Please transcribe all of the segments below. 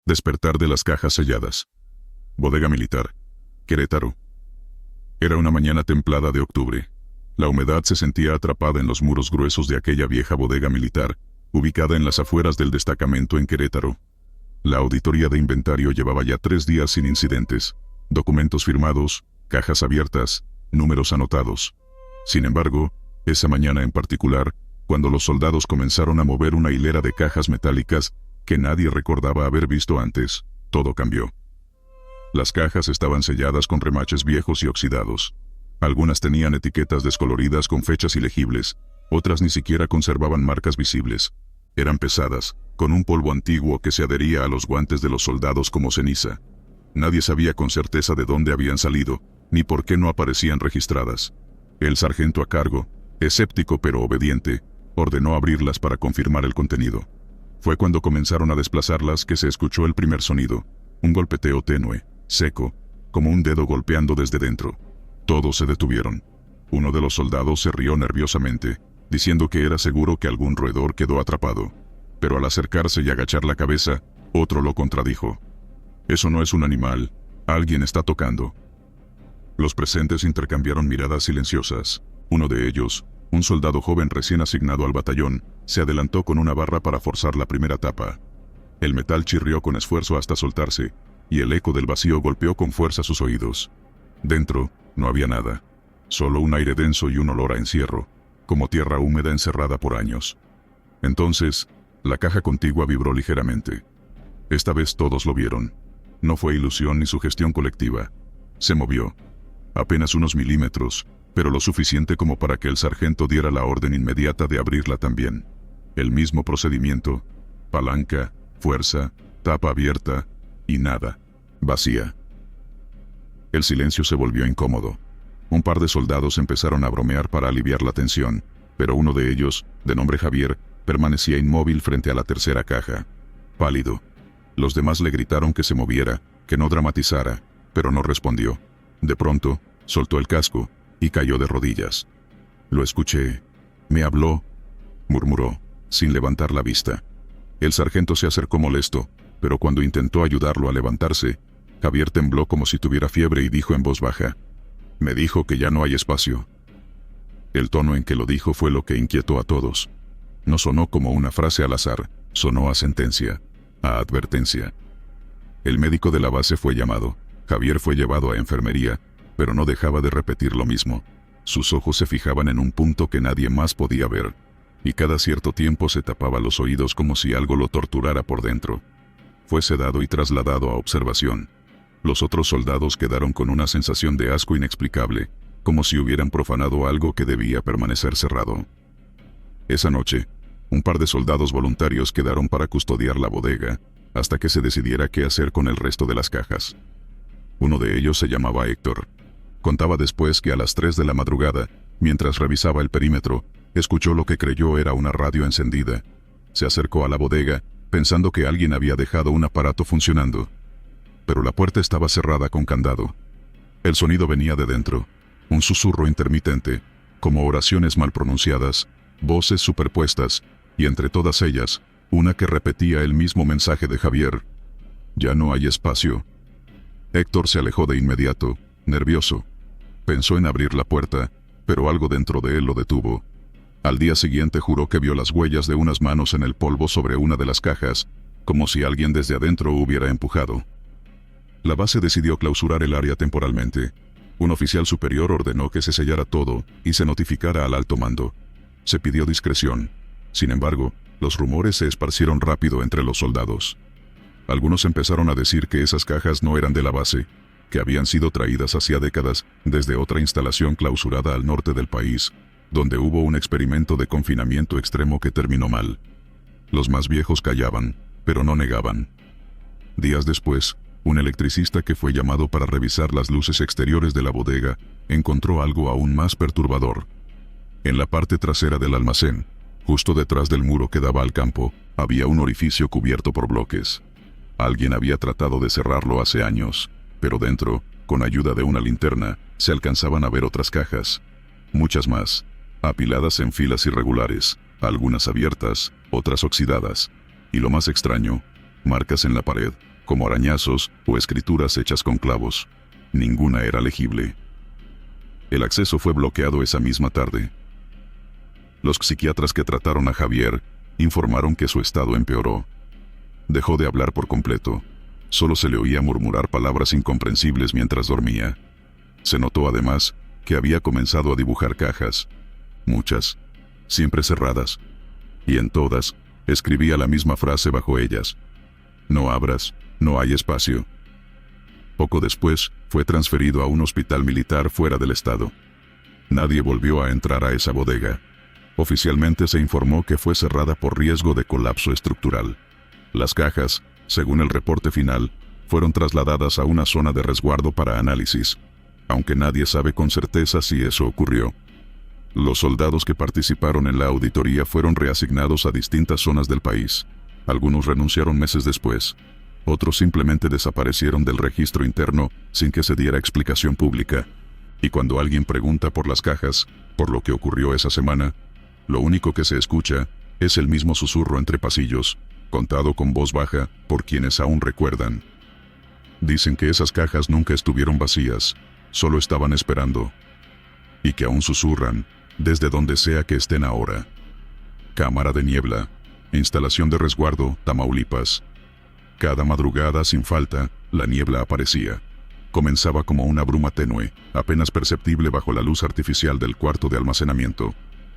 Despertar de las cajas selladas. Bodega militar. Querétaro. Era una mañana templada de octubre. La humedad se sentía atrapada en los muros gruesos de aquella vieja bodega militar, ubicada en las afueras del destacamento en Querétaro. La auditoría de inventario llevaba ya 3 días sin incidentes, documentos firmados, cajas abiertas, números anotados. Sin embargo, esa mañana en particular, cuando los soldados comenzaron a mover una hilera de cajas metálicas que nadie recordaba haber visto antes, todo cambió. Las cajas estaban selladas con remaches viejos y oxidados. Algunas tenían etiquetas descoloridas con fechas ilegibles, otras ni siquiera conservaban marcas visibles. Eran pesadas, con un polvo antiguo que se adhería a los guantes de los soldados como ceniza. Nadie sabía con certeza de dónde habían salido, ni por qué no aparecían registradas. El sargento a cargo, escéptico pero obediente, ordenó abrirlas para confirmar el contenido. Fue cuando comenzaron a desplazarlas que se escuchó el primer sonido, un golpeteo tenue, seco, como un dedo golpeando desde dentro. Todos se detuvieron. Uno de los soldados se rió nerviosamente, diciendo que era seguro que algún roedor quedó atrapado. Pero al acercarse y agachar la cabeza, otro lo contradijo. «Eso no es un animal, alguien está tocando». Los presentes intercambiaron miradas silenciosas. Uno de ellos, un soldado joven recién asignado al batallón, se adelantó con una barra para forzar la primera tapa. El metal chirrió con esfuerzo hasta soltarse, y el eco del vacío golpeó con fuerza sus oídos. Dentro, no había nada. Solo un aire denso y un olor a encierro, como tierra húmeda encerrada por años. Entonces, la caja contigua vibró ligeramente. Esta vez todos lo vieron. No fue ilusión ni sugestión colectiva. Se movió. Apenas unos milímetros, pero lo suficiente como para que el sargento diera la orden inmediata de abrirla también. El mismo procedimiento: palanca, fuerza, tapa abierta, y nada. Vacía. El silencio se volvió incómodo. Un par de soldados empezaron a bromear para aliviar la tensión, pero uno de ellos, de nombre Javier, permanecía inmóvil frente a la tercera caja, pálido. Los demás le gritaron que se moviera, que no dramatizara, pero no respondió. De pronto, soltó el casco y cayó de rodillas. «Lo escuché. Me habló», murmuró, sin levantar la vista. El sargento se acercó molesto, pero cuando intentó ayudarlo a levantarse, Javier tembló como si tuviera fiebre y dijo en voz baja: «Me dijo que ya no hay espacio». El tono en que lo dijo fue lo que inquietó a todos. No sonó como una frase al azar, sonó a sentencia, a advertencia. El médico de la base fue llamado. Javier fue llevado a enfermería, pero no dejaba de repetir lo mismo. Sus ojos se fijaban en un punto que nadie más podía ver, y cada cierto tiempo se tapaba los oídos como si algo lo torturara por dentro. Fue sedado y trasladado a observación. Los otros soldados quedaron con una sensación de asco inexplicable, como si hubieran profanado algo que debía permanecer cerrado. Esa noche, un par de soldados voluntarios quedaron para custodiar la bodega, hasta que se decidiera qué hacer con el resto de las cajas. Uno de ellos se llamaba Héctor. Contaba después que a las 3 de la madrugada, mientras revisaba el perímetro, escuchó lo que creyó era una radio encendida. Se acercó a la bodega, pensando que alguien había dejado un aparato funcionando. Pero la puerta estaba cerrada con candado. El sonido venía de dentro, un susurro intermitente, como oraciones mal pronunciadas, voces superpuestas, y entre todas ellas, una que repetía el mismo mensaje de Javier: «Ya no hay espacio». Héctor se alejó de inmediato, nervioso. Pensó en abrir la puerta, pero algo dentro de él lo detuvo. Al día siguiente juró que vio las huellas de unas manos en el polvo sobre una de las cajas, como si alguien desde adentro hubiera empujado. La base decidió clausurar el área temporalmente. Un oficial superior ordenó que se sellara todo y se notificara al alto mando. Se pidió discreción. Sin embargo, los rumores se esparcieron rápido entre los soldados. Algunos empezaron a decir que esas cajas no eran de la base, que habían sido traídas hacía décadas desde otra instalación clausurada al norte del país, donde hubo un experimento de confinamiento extremo que terminó mal. Los más viejos callaban, pero no negaban. Días después, un electricista que fue llamado para revisar las luces exteriores de la bodega encontró algo aún más perturbador. En la parte trasera del almacén, justo detrás del muro que daba al campo, había un orificio cubierto por bloques. Alguien había tratado de cerrarlo hace años, pero dentro, con ayuda de una linterna, se alcanzaban a ver otras cajas. Muchas más, apiladas en filas irregulares, algunas abiertas, otras oxidadas. Y lo más extraño, marcas en la pared, como arañazos o escrituras hechas con clavos. Ninguna era legible. El acceso fue bloqueado esa misma tarde. Los psiquiatras que trataron a Javier informaron que su estado empeoró. Dejó de hablar por completo. Solo se le oía murmurar palabras incomprensibles mientras dormía. Se notó además que había comenzado a dibujar cajas. Muchas, siempre cerradas. Y en todas, escribía la misma frase bajo ellas: no abras, no hay espacio. Poco después, fue transferido a un hospital militar fuera del estado. Nadie volvió a entrar a esa bodega. Oficialmente se informó que fue cerrada por riesgo de colapso estructural. Las cajas, según el reporte final, fueron trasladadas a una zona de resguardo para análisis, aunque nadie sabe con certeza si eso ocurrió. Los soldados que participaron en la auditoría fueron reasignados a distintas zonas del país. Algunos renunciaron meses después. Otros simplemente desaparecieron del registro interno sin que se diera explicación pública. Y cuando alguien pregunta por las cajas, por lo que ocurrió esa semana, lo único que se escucha es el mismo susurro entre pasillos, contado con voz baja por quienes aún recuerdan. Dicen que esas cajas nunca estuvieron vacías, solo estaban esperando. Y que aún susurran, desde donde sea que estén ahora. Cámara de niebla, instalación de resguardo, Tamaulipas. Cada madrugada sin falta, la niebla aparecía. Comenzaba como una bruma tenue, apenas perceptible bajo la luz artificial del cuarto de almacenamiento.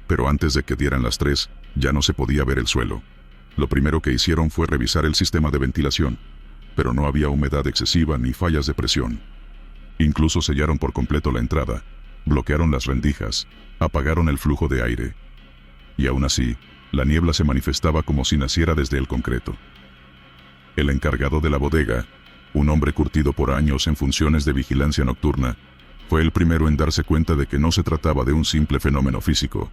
Pero antes de que dieran las 3, ya no se podía ver el suelo. Lo primero que hicieron fue revisar el sistema de ventilación, pero no había humedad excesiva ni fallas de presión. Incluso sellaron por completo la entrada, bloquearon las rendijas, apagaron el flujo de aire. Y aún así, la niebla se manifestaba como si naciera desde el concreto. El encargado de la bodega, un hombre curtido por años en funciones de vigilancia nocturna, fue el primero en darse cuenta de que no se trataba de un simple fenómeno físico.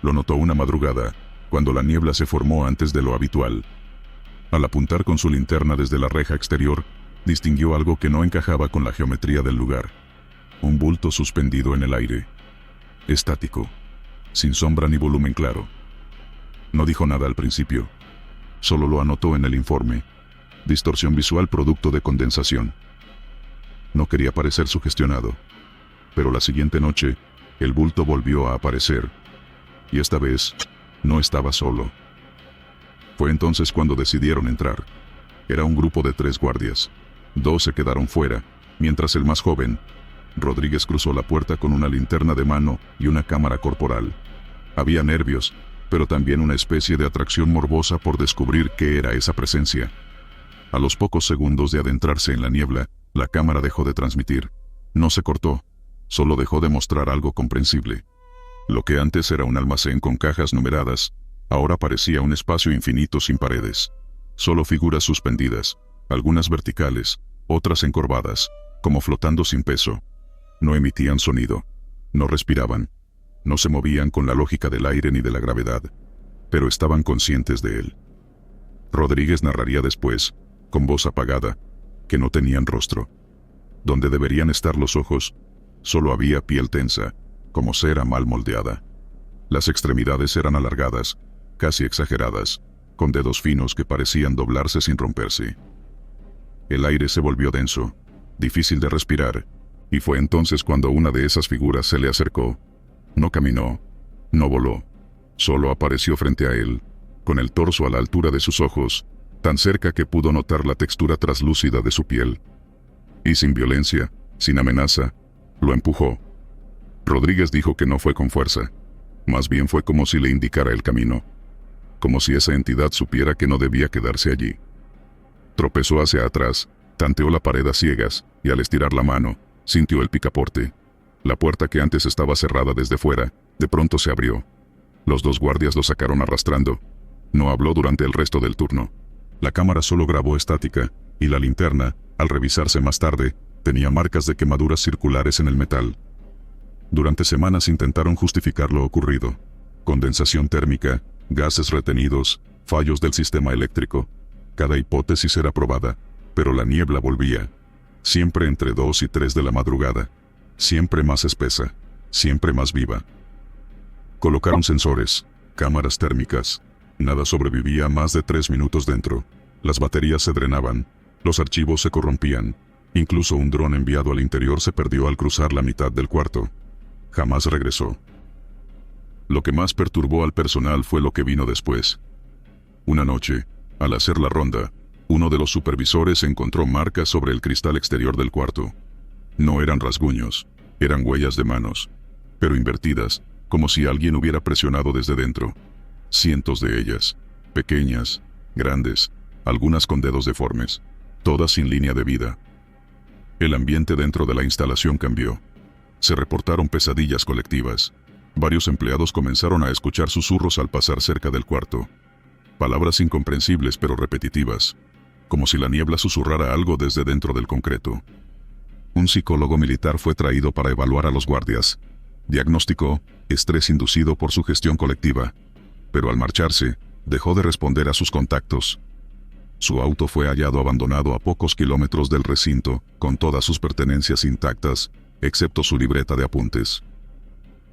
Lo notó una madrugada, cuando la niebla se formó antes de lo habitual. Al apuntar con su linterna desde la reja exterior, distinguió algo que no encajaba con la geometría del lugar. Un bulto suspendido en el aire. Estático, sin sombra ni volumen claro. No dijo nada al principio. Solo lo anotó en el informe. Distorsión visual producto de condensación. No quería parecer sugestionado. Pero la siguiente noche, el bulto volvió a aparecer. Y esta vez, no estaba solo. Fue entonces cuando decidieron entrar. Era un grupo de 3 guardias. 2 se quedaron fuera, mientras el más joven, Rodríguez, cruzó la puerta con una linterna de mano y una cámara corporal. Había nervios, pero también una especie de atracción morbosa por descubrir qué era esa presencia. A los pocos segundos de adentrarse en la niebla, la cámara dejó de transmitir. No se cortó, solo dejó de mostrar algo comprensible. Lo que antes era un almacén con cajas numeradas, ahora parecía un espacio infinito sin paredes. Solo figuras suspendidas, algunas verticales, otras encorvadas, como flotando sin peso. No emitían sonido, no respiraban, no se movían con la lógica del aire ni de la gravedad, pero estaban conscientes de él. Rodríguez narraría después, con voz apagada, que no tenían rostro. Donde deberían estar los ojos, solo había piel tensa, como cera mal moldeada. Las extremidades eran alargadas, casi exageradas, con dedos finos que parecían doblarse sin romperse. El aire se volvió denso, difícil de respirar, y fue entonces cuando una de esas figuras se le acercó. No caminó, no voló, solo apareció frente a él, con el torso a la altura de sus ojos, tan cerca que pudo notar la textura traslúcida de su piel. Y sin violencia, sin amenaza, lo empujó. Rodríguez dijo que no fue con fuerza, más bien fue como si le indicara el camino, como si esa entidad supiera que no debía quedarse allí. Tropezó hacia atrás, tanteó la pared a ciegas, y al estirar la mano, sintió el picaporte. La puerta que antes estaba cerrada desde fuera, de pronto se abrió. Los 2 guardias lo sacaron arrastrando. No habló durante el resto del turno. La cámara solo grabó estática, y la linterna, al revisarse más tarde, tenía marcas de quemaduras circulares en el metal. Durante semanas intentaron justificar lo ocurrido. Condensación térmica, gases retenidos, fallos del sistema eléctrico. Cada hipótesis era probada, pero la niebla volvía. Siempre entre 2 y 3 de la madrugada. Siempre más espesa, siempre más viva. Colocaron sensores, cámaras térmicas. Nada sobrevivía más de 3 minutos dentro. Las baterías se drenaban. Los archivos se corrompían. Incluso un dron enviado al interior se perdió al cruzar la mitad del cuarto. Jamás regresó. Lo que más perturbó al personal fue lo que vino después. Una noche, al hacer la ronda, uno de los supervisores encontró marcas sobre el cristal exterior del cuarto. No eran rasguños, eran huellas de manos, pero invertidas, como si alguien hubiera presionado desde dentro. Cientos de ellas, pequeñas, grandes, algunas con dedos deformes, todas sin línea de vida. El ambiente dentro de la instalación cambió. Se reportaron pesadillas colectivas. Varios empleados comenzaron a escuchar susurros al pasar cerca del cuarto. Palabras incomprensibles pero repetitivas, como si la niebla susurrara algo desde dentro del concreto. Un psicólogo militar fue traído para evaluar a los guardias. Diagnosticó estrés inducido por su gestión colectiva, pero al marcharse, dejó de responder a sus contactos. Su auto fue hallado abandonado a pocos kilómetros del recinto, con todas sus pertenencias intactas, excepto su libreta de apuntes.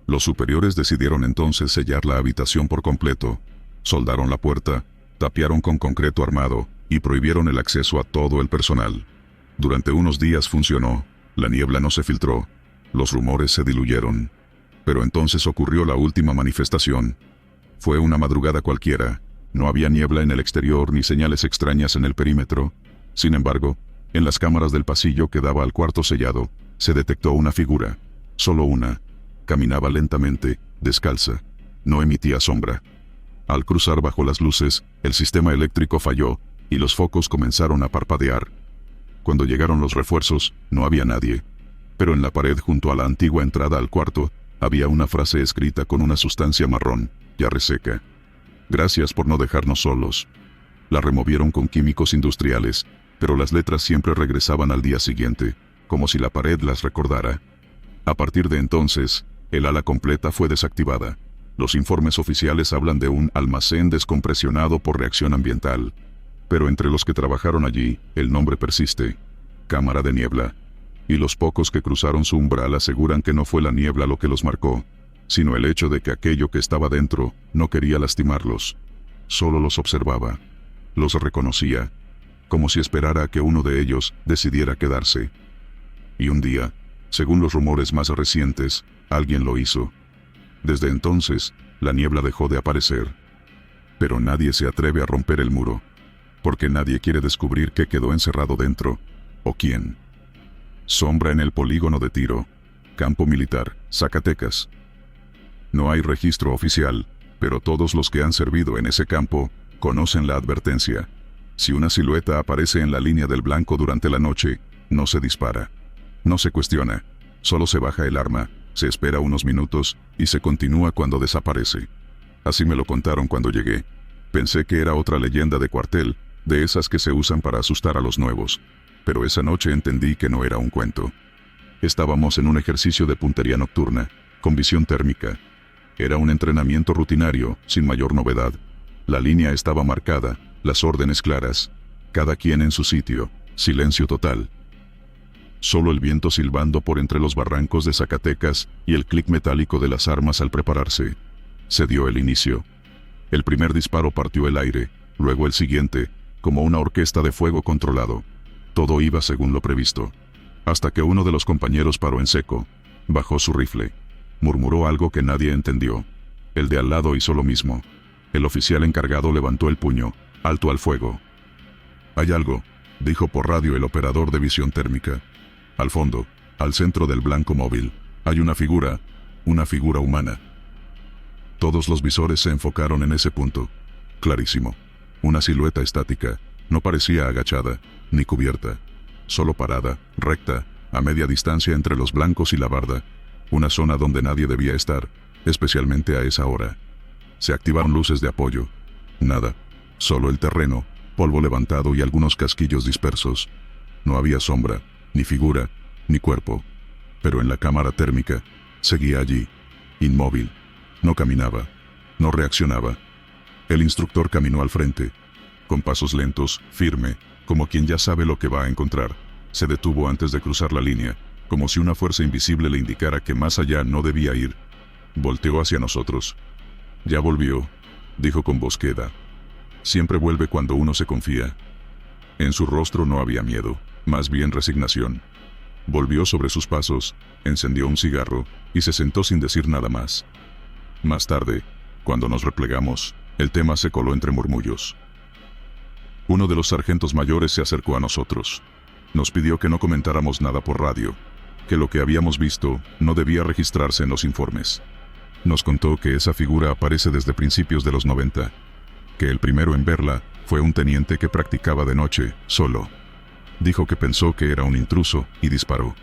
Los superiores decidieron entonces sellar la habitación por completo, soldaron la puerta, tapiaron con concreto armado y prohibieron el acceso a todo el personal. Durante unos días funcionó, la niebla no se filtró, los rumores se diluyeron. Pero entonces ocurrió la última manifestación. Fue una madrugada cualquiera, no había niebla en el exterior ni señales extrañas en el perímetro. Sin embargo, en las cámaras del pasillo que daba al cuarto sellado, se detectó una figura, solo una. Caminaba lentamente, descalza, no emitía sombra. Al cruzar bajo las luces, el sistema eléctrico falló, y los focos comenzaron a parpadear. Cuando llegaron los refuerzos, no había nadie. Pero en la pared junto a la antigua entrada al cuarto, había una frase escrita con una sustancia marrón, ya reseca. Gracias por no dejarnos solos. La removieron con químicos industriales, pero las letras siempre regresaban al día siguiente, como si la pared las recordara. A partir de entonces, el ala completa fue desactivada. Los informes oficiales hablan de un almacén descompresionado por reacción ambiental. Pero entre los que trabajaron allí, el nombre persiste: Cámara de Niebla. Y los pocos que cruzaron su umbral aseguran que no fue la niebla lo que los marcó, sino el hecho de que aquello que estaba dentro no quería lastimarlos. Solo los observaba. Los reconocía, como si esperara a que uno de ellos decidiera quedarse. Y un día, según los rumores más recientes, alguien lo hizo. Desde entonces, la niebla dejó de aparecer. Pero nadie se atreve a romper el muro, porque nadie quiere descubrir qué quedó encerrado dentro, o quién. Sombra en el polígono de tiro. Campo Militar, Zacatecas. No hay registro oficial, pero todos los que han servido en ese campo conocen la advertencia. Si una silueta aparece en la línea del blanco durante la noche, no se dispara. No se cuestiona. Solo se baja el arma, se espera unos minutos y se continúa cuando desaparece. Así me lo contaron cuando llegué. Pensé que era otra leyenda de cuartel, de esas que se usan para asustar a los nuevos. Pero esa noche entendí que no era un cuento. Estábamos en un ejercicio de puntería nocturna, con visión térmica. Era un entrenamiento rutinario, sin mayor novedad. La línea estaba marcada, las órdenes claras. Cada quien en su sitio, silencio total. Solo el viento silbando por entre los barrancos de Zacatecas y el clic metálico de las armas al prepararse. Se dio el inicio. El primer disparo partió el aire, luego el siguiente, como una orquesta de fuego controlado. Todo iba según lo previsto. Hasta que uno de los compañeros paró en seco, bajó su rifle, murmuró algo que nadie entendió. El de al lado hizo lo mismo. El oficial encargado levantó el puño, alto al fuego. «Hay algo», dijo por radio el operador de visión térmica. Al fondo, al centro del blanco móvil, hay una figura humana. Todos los visores se enfocaron en ese punto. Clarísimo. Una silueta estática, no parecía agachada, ni cubierta. Solo parada, recta, a media distancia entre los blancos y la barda. Una zona donde nadie debía estar, especialmente a esa hora. Se activaron luces de apoyo. Nada. Solo el terreno, polvo levantado y algunos casquillos dispersos. No había sombra, ni figura, ni cuerpo. Pero en la cámara térmica, seguía allí, inmóvil. No caminaba, no reaccionaba. El instructor caminó al frente, con pasos lentos, firme, como quien ya sabe lo que va a encontrar. Se detuvo antes de cruzar la línea, como si una fuerza invisible le indicara que más allá no debía ir. Volteó hacia nosotros. «Ya volvió», dijo con voz queda. Siempre vuelve cuando uno se confía. En su rostro no había miedo, más bien resignación. Volvió sobre sus pasos, encendió un cigarro y se sentó sin decir nada más. Más tarde, cuando nos replegamos, el tema se coló entre murmullos. Uno de los sargentos mayores se acercó a nosotros. Nos pidió que no comentáramos nada por radio, que lo que habíamos visto no debía registrarse en los informes. Nos contó que esa figura aparece desde principios de los 90, que el primero en verla fue un teniente que practicaba de noche, solo. Dijo que pensó que era un intruso y disparó.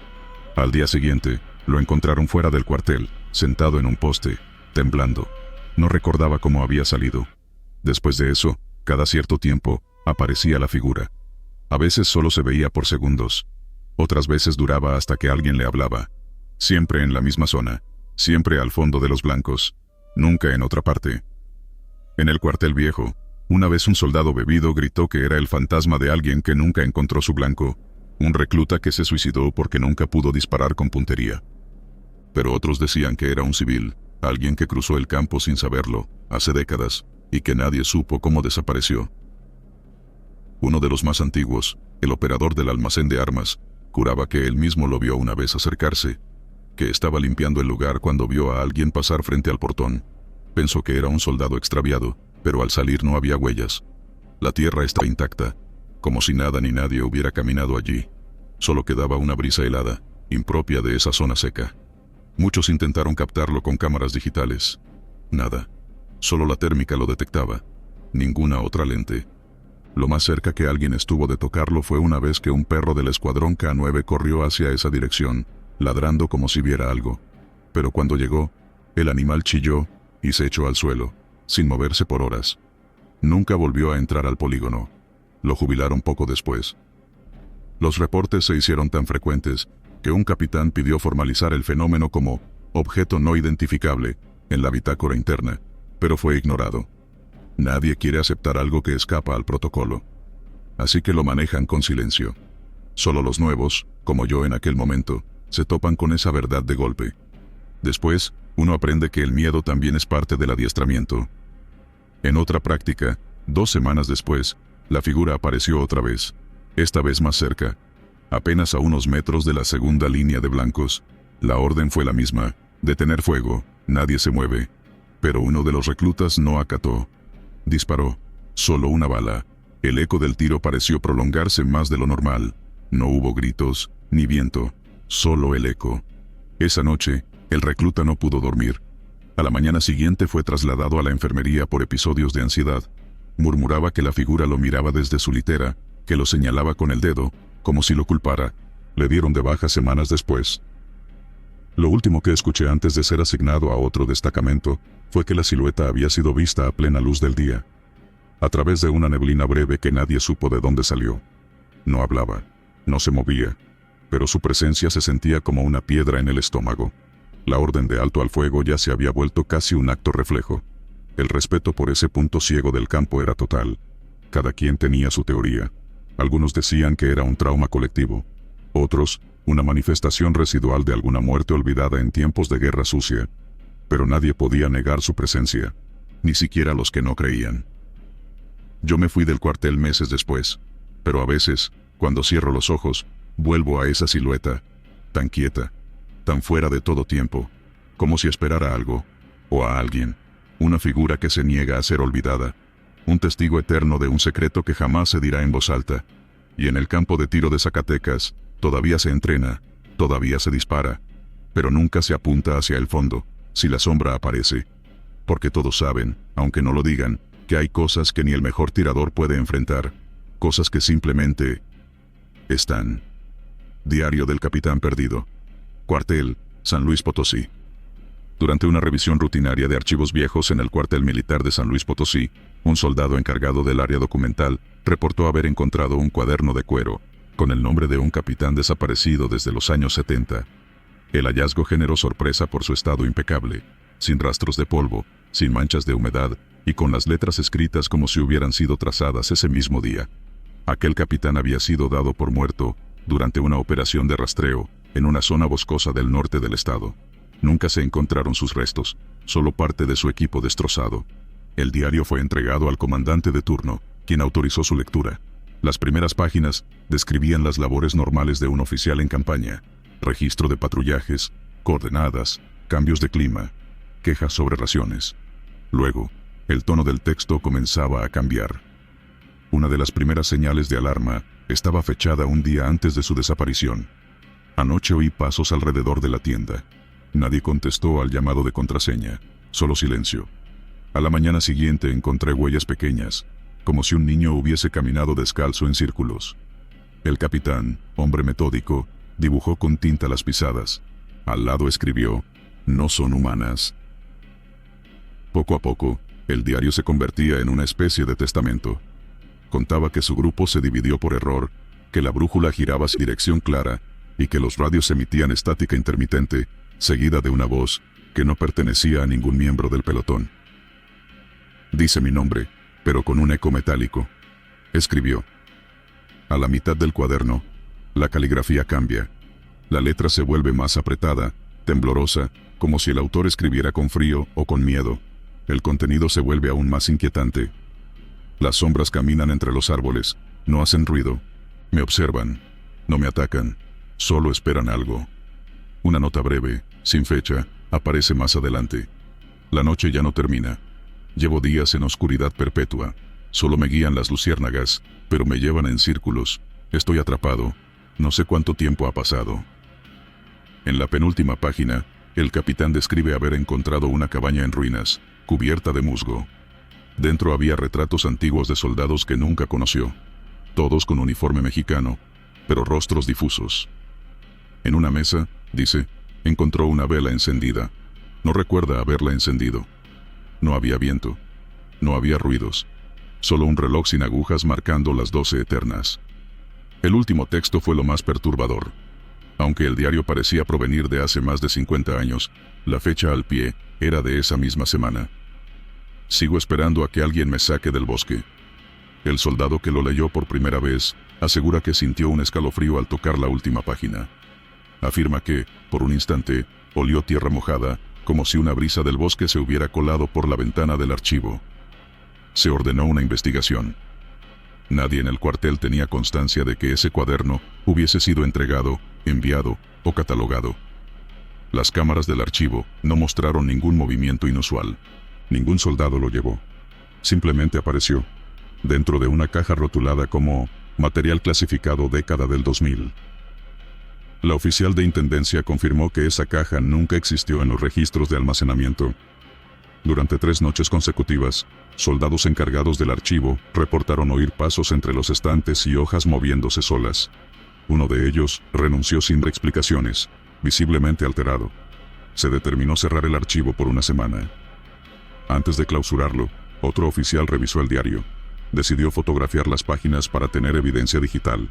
Al día siguiente, lo encontraron fuera del cuartel, sentado en un poste, temblando. No recordaba cómo había salido. Después de eso, cada cierto tiempo, aparecía la figura. A veces solo se veía por segundos. Otras veces duraba hasta que alguien le hablaba. Siempre en la misma zona, siempre al fondo de los blancos, nunca en otra parte. En el cuartel viejo, una vez un soldado bebido gritó que era el fantasma de alguien que nunca encontró su blanco, un recluta que se suicidó porque nunca pudo disparar con puntería. Pero otros decían que era un civil, alguien que cruzó el campo sin saberlo, hace décadas, y que nadie supo cómo desapareció. Uno de los más antiguos, el operador del almacén de armas, juraba que él mismo lo vio una vez acercarse, que estaba limpiando el lugar cuando vio a alguien pasar frente al portón. Pensó que era un soldado extraviado, pero al salir no había huellas. La tierra estaba intacta, como si nada ni nadie hubiera caminado allí. Solo quedaba una brisa helada, impropia de esa zona seca. Muchos intentaron captarlo con cámaras digitales. Nada. Solo la térmica lo detectaba. Ninguna otra lente. Lo más cerca que alguien estuvo de tocarlo fue una vez que un perro del escuadrón K9 corrió hacia esa dirección, ladrando como si viera algo. Pero cuando llegó, el animal chilló y se echó al suelo, sin moverse por horas. Nunca volvió a entrar al polígono. Lo jubilaron poco después. Los reportes se hicieron tan frecuentes que un capitán pidió formalizar el fenómeno como objeto no identificable en la bitácora interna, pero fue ignorado. Nadie quiere aceptar algo que escapa al protocolo. Así que lo manejan con silencio. Solo los nuevos, como yo en aquel momento, se topan con esa verdad de golpe. Después, uno aprende que el miedo también es parte del adiestramiento. En otra práctica, 2 semanas después, la figura apareció otra vez, esta vez más cerca, apenas a unos metros de la segunda línea de blancos. La orden fue la misma, detener fuego, nadie se mueve. Pero uno de los reclutas no acató. Disparó, solo una bala. El eco del tiro pareció prolongarse más de lo normal. No hubo gritos, ni viento, solo el eco. Esa noche, el recluta no pudo dormir. A la mañana siguiente fue trasladado a la enfermería por episodios de ansiedad. Murmuraba que la figura lo miraba desde su litera, que lo señalaba con el dedo, como si lo culpara. Le dieron de baja semanas después. Lo último que escuché antes de ser asignado a otro destacamento fue que la silueta había sido vista a plena luz del día, a través de una neblina breve que nadie supo de dónde salió. No hablaba, no se movía, pero su presencia se sentía como una piedra en el estómago. La orden de alto al fuego ya se había vuelto casi un acto reflejo. El respeto por ese punto ciego del campo era total. Cada quien tenía su teoría. Algunos decían que era un trauma colectivo. Otros, una manifestación residual de alguna muerte olvidada en tiempos de guerra sucia. Pero nadie podía negar su presencia, ni siquiera los que no creían. Yo me fui del cuartel meses después, pero a veces, cuando cierro los ojos, vuelvo a esa silueta, tan quieta, tan fuera de todo tiempo, como si esperara algo, o a alguien, una figura que se niega a ser olvidada, un testigo eterno de un secreto que jamás se dirá en voz alta. Y en el campo de tiro de Zacatecas, todavía se entrena, todavía se dispara, pero nunca se apunta hacia el fondo, si la sombra aparece. Porque todos saben, aunque no lo digan, que hay cosas que ni el mejor tirador puede enfrentar, cosas que simplemente están. Diario del capitán perdido. Cuartel, San Luis Potosí. Durante una revisión rutinaria de archivos viejos en el cuartel militar de San Luis Potosí, un soldado encargado del área documental reportó haber encontrado un cuaderno de cuero, con el nombre de un capitán desaparecido desde los años 70. El hallazgo generó sorpresa por su estado impecable, sin rastros de polvo, sin manchas de humedad, y con las letras escritas como si hubieran sido trazadas ese mismo día. Aquel capitán había sido dado por muerto durante una operación de rastreo en una zona boscosa del norte del estado. Nunca se encontraron sus restos, solo parte de su equipo destrozado. El diario fue entregado al comandante de turno, quien autorizó su lectura. Las primeras páginas describían las labores normales de un oficial en campaña: registro de patrullajes, coordenadas, cambios de clima, quejas sobre raciones. Luego, el tono del texto comenzaba a cambiar. Una de las primeras señales de alarma estaba fechada un día antes de su desaparición. Anoche oí pasos alrededor de la tienda. Nadie contestó al llamado de contraseña, solo silencio. A la mañana siguiente encontré huellas pequeñas, como si un niño hubiese caminado descalzo en círculos. El capitán, hombre metódico, dibujó con tinta las pisadas. Al lado escribió: "No son humanas". Poco a poco, el diario se convertía en una especie de testamento. Contaba que su grupo se dividió por error, que la brújula giraba sin dirección clara y que los radios emitían estática intermitente, seguida de una voz que no pertenecía a ningún miembro del pelotón. "Dice mi nombre, pero con un eco metálico", escribió. A la mitad del cuaderno, la caligrafía cambia. La letra se vuelve más apretada, temblorosa, como si el autor escribiera con frío o con miedo. El contenido se vuelve aún más inquietante. Las sombras caminan entre los árboles, no hacen ruido, me observan, no me atacan, solo esperan algo. Una nota breve, sin fecha, aparece más adelante. La noche ya no termina. Llevo días en oscuridad perpetua. Solo me guían las luciérnagas, pero me llevan en círculos. Estoy atrapado. No sé cuánto tiempo ha pasado. En la penúltima página, el capitán describe haber encontrado una cabaña en ruinas, cubierta de musgo. Dentro había retratos antiguos de soldados que nunca conoció, todos con uniforme mexicano, pero rostros difusos. En una mesa, dice, encontró una vela encendida. No recuerda haberla encendido. No había viento. No había ruidos. Solo un reloj sin agujas marcando las 12 eternas. El último texto fue lo más perturbador. Aunque el diario parecía provenir de hace más de 50 años, la fecha al pie era de esa misma semana. Sigo esperando a que alguien me saque del bosque. El soldado que lo leyó por primera vez asegura que sintió un escalofrío al tocar la última página. Afirma que, por un instante, olió tierra mojada, como si una brisa del bosque se hubiera colado por la ventana del archivo. Se ordenó una investigación. Nadie en el cuartel tenía constancia de que ese cuaderno hubiese sido entregado, enviado o catalogado. Las cámaras del archivo no mostraron ningún movimiento inusual. Ningún soldado lo llevó. Simplemente apareció, dentro de una caja rotulada como material clasificado década del 2000. La oficial de intendencia confirmó que esa caja nunca existió en los registros de almacenamiento. Durante 3 noches consecutivas, soldados encargados del archivo reportaron oír pasos entre los estantes y hojas moviéndose solas. Uno de ellos renunció sin explicaciones, visiblemente alterado. Se determinó cerrar el archivo por una semana. Antes de clausurarlo, otro oficial revisó el diario. Decidió fotografiar las páginas para tener evidencia digital.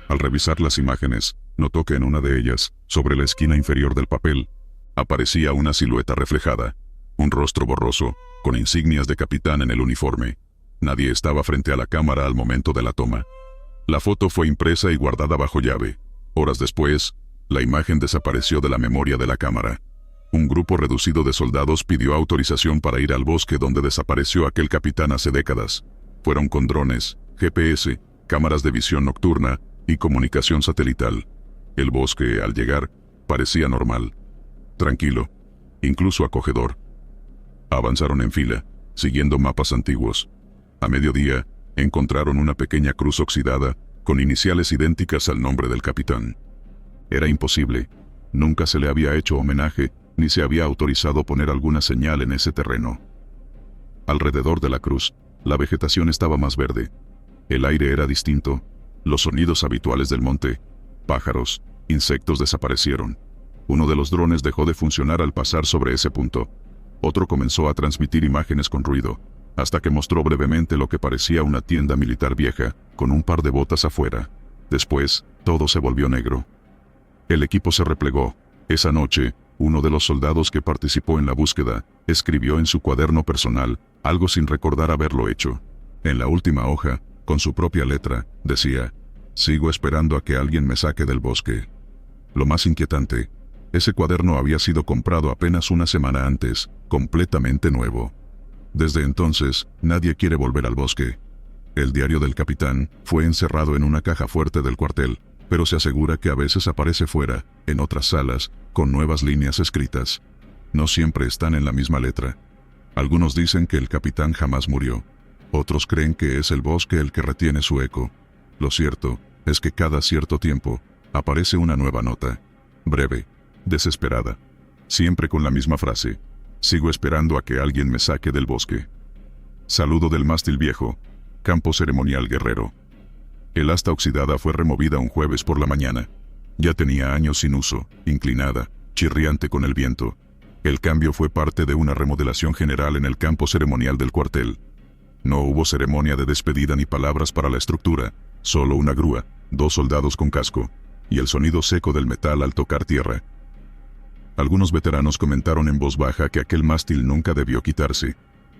Al revisar las imágenes, notó que en una de ellas, sobre la esquina inferior del papel, aparecía una silueta reflejada. Un rostro borroso, con insignias de capitán en el uniforme. Nadie estaba frente a la cámara al momento de la toma. La foto fue impresa y guardada bajo llave. Horas después, la imagen desapareció de la memoria de la cámara. Un grupo reducido de soldados pidió autorización para ir al bosque donde desapareció aquel capitán hace décadas. Fueron con drones, GPS, cámaras de visión nocturna y comunicación satelital. El bosque, al llegar, parecía normal, tranquilo, incluso acogedor. Avanzaron en fila, siguiendo mapas antiguos. A mediodía, encontraron una pequeña cruz oxidada, con iniciales idénticas al nombre del capitán. Era imposible. Nunca se le había hecho homenaje, ni se había autorizado poner alguna señal en ese terreno. Alrededor de la cruz, la vegetación estaba más verde. El aire era distinto. Los sonidos habituales del monte, pájaros, insectos desaparecieron. Uno de los drones dejó de funcionar al pasar sobre ese punto. Otro comenzó a transmitir imágenes con ruido, hasta que mostró brevemente lo que parecía una tienda militar vieja, con un par de botas afuera. Después, todo se volvió negro. El equipo se replegó. Esa noche, uno de los soldados que participó en la búsqueda, escribió en su cuaderno personal, algo sin recordar haberlo hecho. En la última hoja, con su propia letra, decía: "Sigo esperando a que alguien me saque del bosque". Lo más inquietante, ese cuaderno había sido comprado apenas una semana antes, completamente nuevo. Desde entonces, nadie quiere volver al bosque. El diario del capitán fue encerrado en una caja fuerte del cuartel, pero se asegura que a veces aparece fuera, en otras salas, con nuevas líneas escritas. No siempre están en la misma letra. Algunos dicen que el capitán jamás murió. Otros creen que es el bosque el que retiene su eco. Lo cierto es que cada cierto tiempo aparece una nueva nota. Breve, desesperada. Siempre con la misma frase. Sigo esperando a que alguien me saque del bosque. Saludo del mástil viejo. Campo ceremonial Guerrero. El asta oxidada fue removida un jueves por la mañana. Ya tenía años sin uso, inclinada, chirriante con el viento. El cambio fue parte de una remodelación general en el campo ceremonial del cuartel. No hubo ceremonia de despedida ni palabras para la estructura, solo una grúa, 2 soldados con casco, y el sonido seco del metal al tocar tierra. Algunos veteranos comentaron en voz baja que aquel mástil nunca debió quitarse,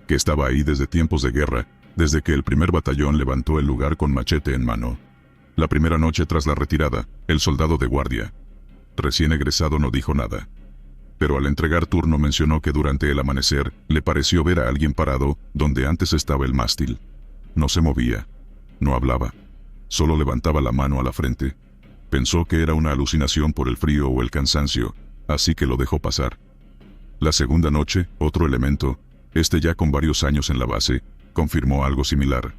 que estaba ahí desde tiempos de guerra, desde que el primer batallón levantó el lugar con machete en mano. La primera noche tras la retirada, el soldado de guardia, recién egresado, no dijo nada. Pero al entregar turno mencionó que durante el amanecer le pareció ver a alguien parado donde antes estaba el mástil. No se movía, no hablaba, solo levantaba la mano a la frente. Pensó que era una alucinación por el frío o el cansancio, así que lo dejó pasar. La segunda noche, otro elemento, ya con varios años en la base, confirmó algo similar.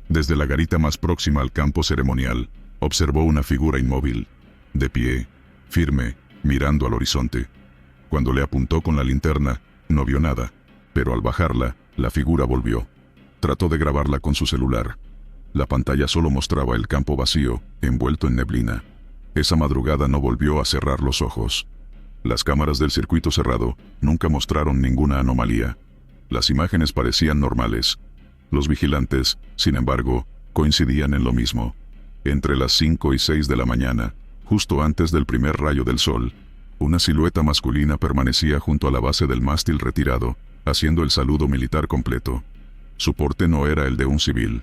Desde la garita más próxima al campo ceremonial, observó una figura inmóvil, de pie, firme, mirando al horizonte. Cuando le apuntó con la linterna, no vio nada, pero al bajarla, la figura volvió. Trató de grabarla con su celular. La pantalla solo mostraba el campo vacío, envuelto en neblina. Esa madrugada no volvió a cerrar los ojos. Las cámaras del circuito cerrado nunca mostraron ninguna anomalía. Las imágenes parecían normales. Los vigilantes, sin embargo, coincidían en lo mismo. Entre las 5 y 6 de la mañana, justo antes del primer rayo del sol, una silueta masculina permanecía junto a la base del mástil retirado, haciendo el saludo militar completo. Su porte no era el de un civil.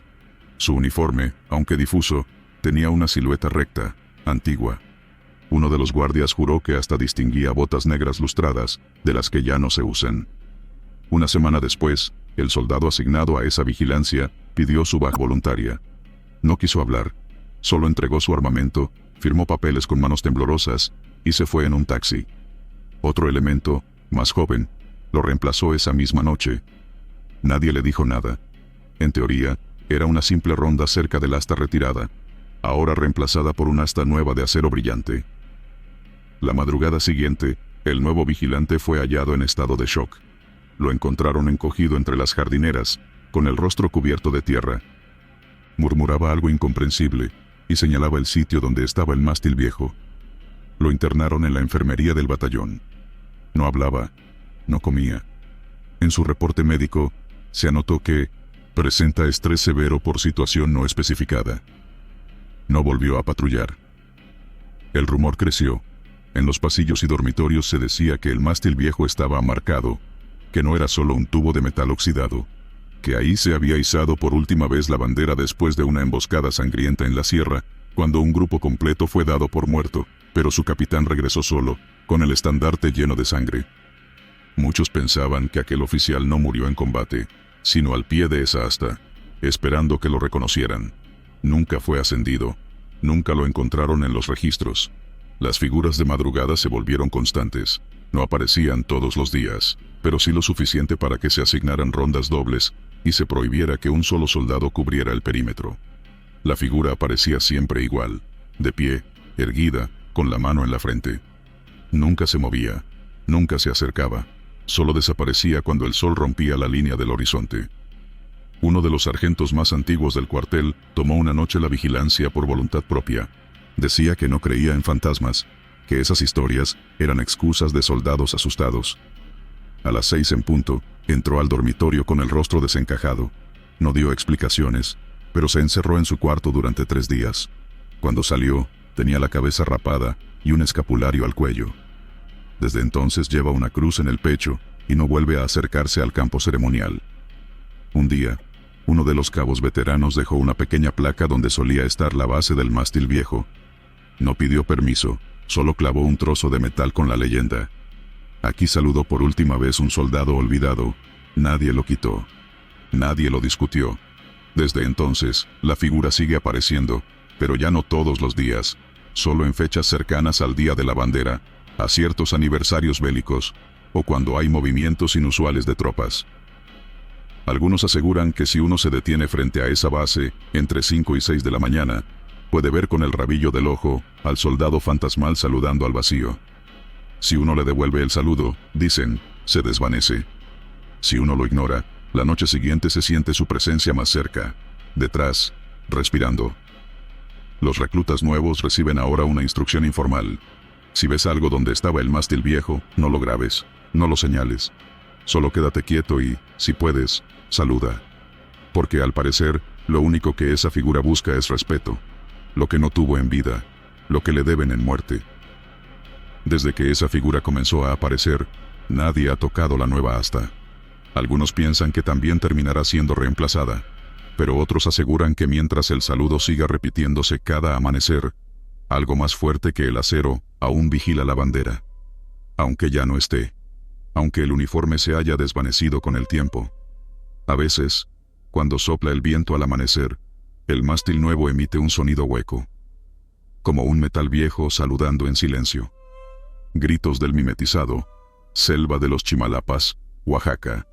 Su uniforme, aunque difuso, tenía una silueta recta, antigua. Uno de los guardias juró que hasta distinguía botas negras lustradas, de las que ya no se usan. Una semana después, el soldado asignado a esa vigilancia pidió su baja voluntaria. No quiso hablar, solo entregó su armamento, firmó papeles con manos temblorosas y se fue en un taxi. Otro elemento, más joven, lo reemplazó esa misma noche. Nadie le dijo nada. En teoría, era una simple ronda cerca del asta retirada, ahora reemplazada por un asta nueva de acero brillante. La madrugada siguiente, el nuevo vigilante fue hallado en estado de shock. Lo encontraron encogido entre las jardineras, con el rostro cubierto de tierra. Murmuraba algo incomprensible, y señalaba el sitio donde estaba el mástil viejo. Lo internaron en la enfermería del batallón. No hablaba, no comía. En su reporte médico, se anotó que presenta estrés severo por situación no especificada. No volvió a patrullar. El rumor creció. En los pasillos y dormitorios se decía que el mástil viejo estaba marcado, que no era solo un tubo de metal oxidado, que ahí se había izado por última vez la bandera después de una emboscada sangrienta en la sierra, cuando un grupo completo fue dado por muerto, pero su capitán regresó solo, con el estandarte lleno de sangre. Muchos pensaban que aquel oficial no murió en combate, sino al pie de esa asta, esperando que lo reconocieran. Nunca fue ascendido, nunca lo encontraron en los registros. Las figuras de madrugada se volvieron constantes, no aparecían todos los días, pero sí lo suficiente para que se asignaran rondas dobles y se prohibiera que un solo soldado cubriera el perímetro. La figura aparecía siempre igual, de pie, erguida, con la mano en la frente. Nunca se movía, nunca se acercaba, solo desaparecía cuando el sol rompía la línea del horizonte. Uno de los sargentos más antiguos del cuartel tomó una noche la vigilancia por voluntad propia. Decía que no creía en fantasmas, que esas historias eran excusas de soldados asustados. A las 6 en punto, entró al dormitorio con el rostro desencajado. No dio explicaciones, pero se encerró en su cuarto durante 3 días. Cuando salió, tenía la cabeza rapada y un escapulario al cuello. Desde entonces lleva una cruz en el pecho y no vuelve a acercarse al campo ceremonial. Un día, uno de los cabos veteranos dejó una pequeña placa donde solía estar la base del mástil viejo. No pidió permiso, solo clavó un trozo de metal con la leyenda: aquí saludó por última vez un soldado olvidado. Nadie lo quitó. Nadie lo discutió. Desde entonces, la figura sigue apareciendo, pero ya no todos los días, solo en fechas cercanas al Día de la Bandera, a ciertos aniversarios bélicos, o cuando hay movimientos inusuales de tropas. Algunos aseguran que si uno se detiene frente a esa base, entre 5 y 6 de la mañana, puede ver con el rabillo del ojo al soldado fantasmal saludando al vacío. Si uno le devuelve el saludo, dicen, se desvanece. Si uno lo ignora, la noche siguiente se siente su presencia más cerca, detrás, respirando. Los reclutas nuevos reciben ahora una instrucción informal. Si ves algo donde estaba el mástil viejo, no lo grabes, no lo señales. Solo quédate quieto y, si puedes, saluda. Porque al parecer, lo único que esa figura busca es respeto. Lo que no tuvo en vida, lo que le deben en muerte. Desde que esa figura comenzó a aparecer, nadie ha tocado la nueva asta. Algunos piensan que también terminará siendo reemplazada, pero otros aseguran que mientras el saludo siga repitiéndose cada amanecer, algo más fuerte que el acero aún vigila la bandera. Aunque ya no esté, aunque el uniforme se haya desvanecido con el tiempo. A veces, cuando sopla el viento al amanecer, el mástil nuevo emite un sonido hueco, como un metal viejo saludando en silencio. Gritos del mimetizado, selva de los Chimalapas, Oaxaca.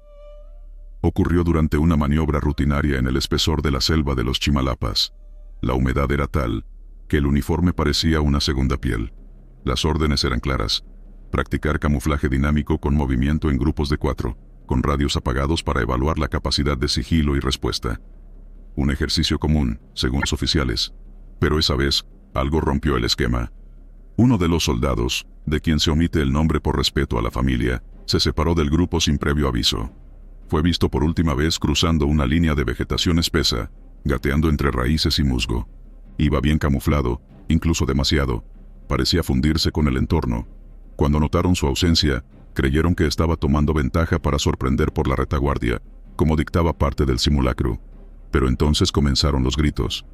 Ocurrió durante una maniobra rutinaria en el espesor de la selva de los Chimalapas. La humedad era tal que el uniforme parecía una segunda piel. Las órdenes eran claras: practicar camuflaje dinámico con movimiento en grupos de 4, con radios apagados para evaluar la capacidad de sigilo y respuesta. Un ejercicio común, según los oficiales. Pero esa vez, algo rompió el esquema. Uno de los soldados, de quien se omite el nombre por respeto a la familia, se separó del grupo sin previo aviso. Fue visto por última vez cruzando una línea de vegetación espesa, gateando entre raíces y musgo. Iba bien camuflado, incluso demasiado. Parecía fundirse con el entorno. Cuando notaron su ausencia, creyeron que estaba tomando ventaja para sorprender por la retaguardia, como dictaba parte del simulacro. Pero entonces comenzaron los gritos.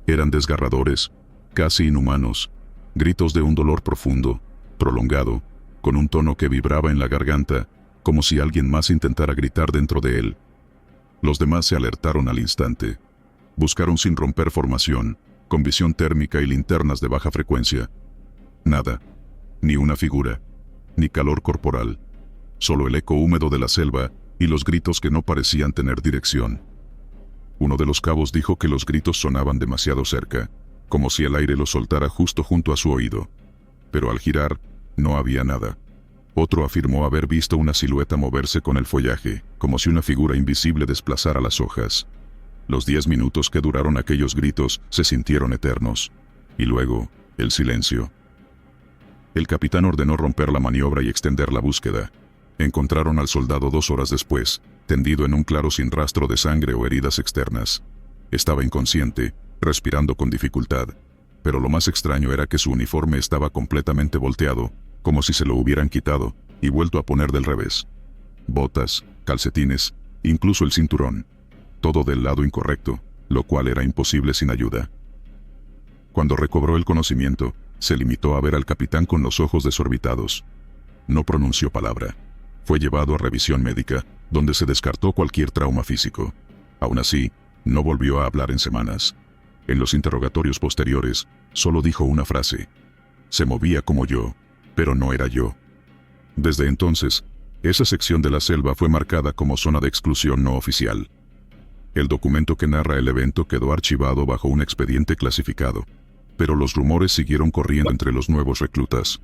Eran desgarradores, casi inhumanos, gritos de un dolor profundo, prolongado, con un tono que vibraba en la garganta, como si alguien más intentara gritar dentro de él. Los demás se alertaron al instante. Buscaron sin romper formación, con visión térmica y linternas de baja frecuencia. Nada. Ni una figura. Ni calor corporal. Solo el eco húmedo de la selva y los gritos que no parecían tener dirección. Uno de los cabos dijo que los gritos sonaban demasiado cerca, como si el aire los soltara justo junto a su oído. Pero al girar, no había nada. Otro afirmó haber visto una silueta moverse con el follaje, como si una figura invisible desplazara las hojas. Los 10 minutos que duraron aquellos gritos se sintieron eternos. Y luego, el silencio. El capitán ordenó romper la maniobra y extender la búsqueda. Encontraron al soldado 2 horas después, tendido en un claro sin rastro de sangre o heridas externas. Estaba inconsciente, respirando con dificultad, pero lo más extraño era que su uniforme estaba completamente volteado, como si se lo hubieran quitado y vuelto a poner del revés. Botas, calcetines, incluso el cinturón. Todo del lado incorrecto, lo cual era imposible sin ayuda. Cuando recobró el conocimiento, se limitó a ver al capitán con los ojos desorbitados. No pronunció palabra. Fue llevado a revisión médica, donde se descartó cualquier trauma físico. Aún así, no volvió a hablar en semanas. En los interrogatorios posteriores, solo dijo una frase: se movía como yo, pero no era yo. Desde entonces, esa sección de la selva fue marcada como zona de exclusión no oficial. El documento que narra el evento quedó archivado bajo un expediente clasificado, pero los rumores siguieron corriendo entre los nuevos reclutas.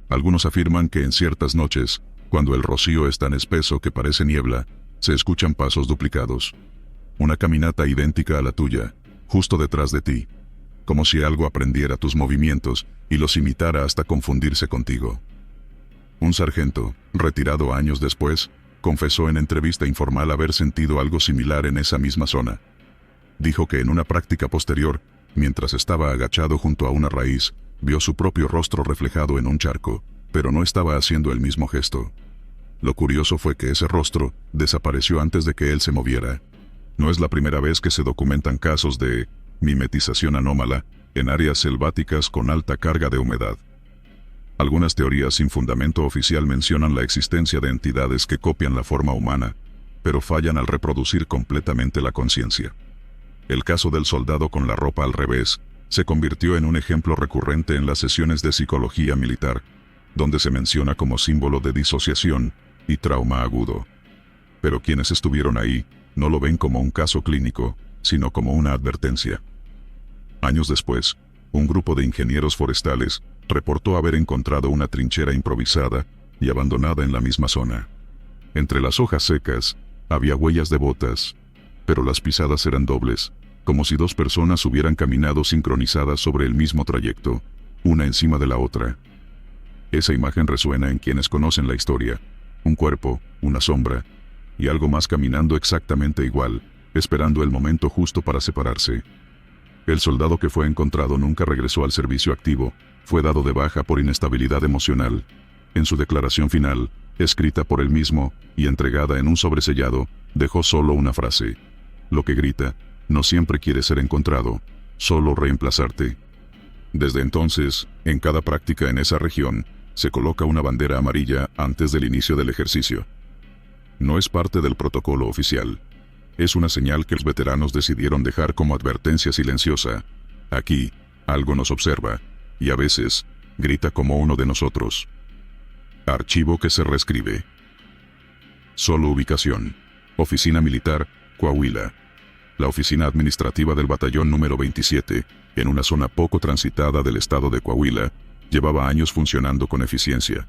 Algunos afirman que en ciertas noches, cuando el rocío es tan espeso que parece niebla, se escuchan pasos duplicados. Una caminata idéntica a la tuya, justo detrás de ti, como si algo aprendiera tus movimientos y los imitara hasta confundirse contigo. Un sargento, retirado años después, confesó en entrevista informal haber sentido algo similar en esa misma zona. Dijo que en una práctica posterior, mientras estaba agachado junto a una raíz, vio su propio rostro reflejado en un charco, pero no estaba haciendo el mismo gesto. Lo curioso fue que ese rostro desapareció antes de que él se moviera. No es la primera vez que se documentan casos de mimetización anómala en áreas selváticas con alta carga de humedad. Algunas teorías sin fundamento oficial mencionan la existencia de entidades que copian la forma humana, pero fallan al reproducir completamente la conciencia. El caso del soldado con la ropa al revés se convirtió en un ejemplo recurrente en las sesiones de psicología militar, donde se menciona como símbolo de disociación y trauma agudo. Pero quienes estuvieron ahí no lo ven como un caso clínico, sino como una advertencia. Años después, un grupo de ingenieros forestales reportó haber encontrado una trinchera improvisada y abandonada en la misma zona. Entre las hojas secas había huellas de botas, pero las pisadas eran dobles, como si dos personas hubieran caminado sincronizadas sobre el mismo trayecto, una encima de la otra. Esa imagen resuena en quienes conocen la historia: un cuerpo, una sombra, y algo más caminando exactamente igual, esperando el momento justo para separarse. El soldado que fue encontrado nunca regresó al servicio activo, fue dado de baja por inestabilidad emocional. En su declaración final, escrita por él mismo y entregada en un sobresellado, dejó solo una frase: lo que grita no siempre quiere ser encontrado, solo reemplazarte. Desde entonces, en cada práctica en esa región, se coloca una bandera amarilla antes del inicio del ejercicio. No es parte del protocolo oficial. Es una señal que los veteranos decidieron dejar como advertencia silenciosa: aquí, algo nos observa, y a veces, grita como uno de nosotros. Archivo que se reescribe. Solo ubicación: Oficina Militar, Coahuila. La oficina administrativa del batallón número 27, en una zona poco transitada del estado de Coahuila, llevaba años funcionando con eficiencia.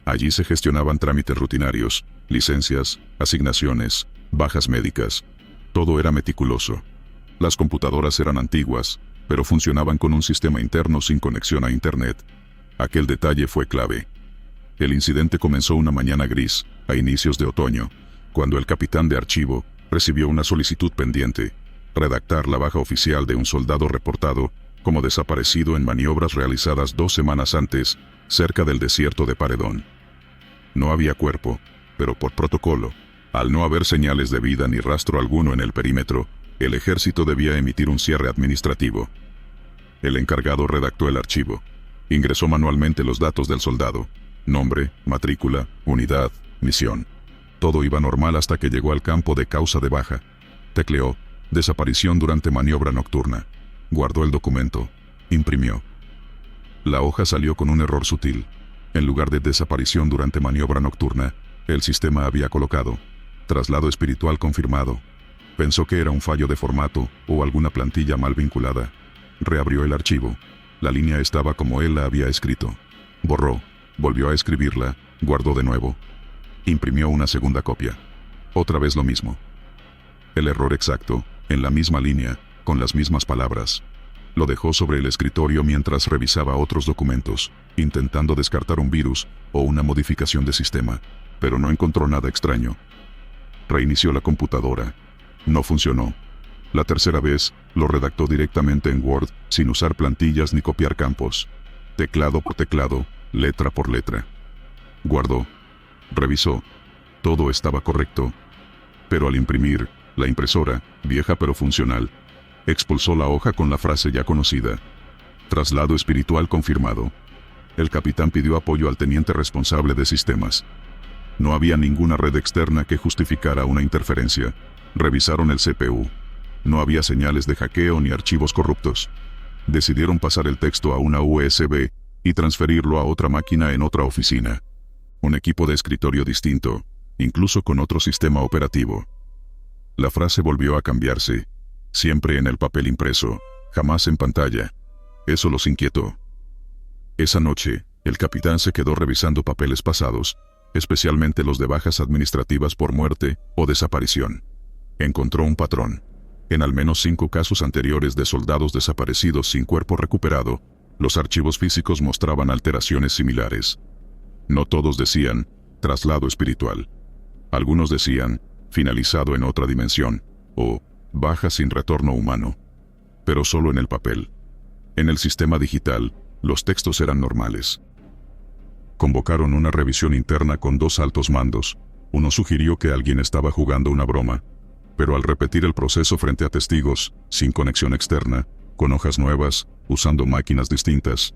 Allí se gestionaban trámites rutinarios, licencias, asignaciones, bajas médicas. Todo era meticuloso. Las computadoras eran antiguas, pero funcionaban con un sistema interno sin conexión a Internet. Aquel detalle fue clave. El incidente comenzó una mañana gris, a inicios de otoño, cuando el capitán de archivo recibió una solicitud pendiente: redactar la baja oficial de un soldado reportado como desaparecido en maniobras realizadas 2 semanas antes, cerca del desierto de Paredón. No había cuerpo, pero por protocolo, al no haber señales de vida ni rastro alguno en el perímetro, el ejército debía emitir un cierre administrativo. El encargado redactó el archivo. Ingresó manualmente los datos del soldado: nombre, matrícula, unidad, misión. Todo iba normal hasta que llegó al campo de causa de baja. Tecleó: desaparición durante maniobra nocturna. Guardó el documento. Imprimió. La hoja salió con un error sutil. En lugar de desaparición durante maniobra nocturna, el sistema había colocado: traslado espiritual confirmado. Pensó que era un fallo de formato o alguna plantilla mal vinculada. Reabrió el archivo. La línea estaba como él la había escrito. Borró, volvió a escribirla, guardó de nuevo. Imprimió una segunda copia. Otra vez lo mismo. El error exacto, en la misma línea, con las mismas palabras. Lo dejó sobre el escritorio mientras revisaba otros documentos, intentando descartar un virus o una modificación de sistema, pero no encontró nada extraño. Reinició la computadora. No funcionó. La tercera vez, lo redactó directamente en Word, sin usar plantillas ni copiar campos. Teclado por teclado, letra por letra. Guardó. Revisó. Todo estaba correcto. Pero al imprimir, la impresora, vieja pero funcional, expulsó la hoja con la frase ya conocida: traslado espiritual confirmado. El capitán pidió apoyo al teniente responsable de sistemas. No había ninguna red externa que justificara una interferencia. Revisaron el CPU. No había señales de hackeo ni archivos corruptos. Decidieron pasar el texto a una USB y transferirlo a otra máquina en otra oficina. Un equipo de escritorio distinto, incluso con otro sistema operativo. La frase volvió a cambiarse, siempre en el papel impreso, jamás en pantalla. Eso los inquietó. Esa noche, el capitán se quedó revisando papeles pasados, especialmente los de bajas administrativas por muerte o desaparición. Encontró un patrón. En al menos 5 casos anteriores de soldados desaparecidos sin cuerpo recuperado, los archivos físicos mostraban alteraciones similares. No todos decían traslado espiritual. Algunos decían finalizado en otra dimensión o baja sin retorno humano. Pero solo en el papel. En el sistema digital, los textos eran normales. Convocaron una revisión interna con 2 altos mandos. Uno sugirió que alguien estaba jugando una broma, pero al repetir el proceso frente a testigos, sin conexión externa, con hojas nuevas, usando máquinas distintas,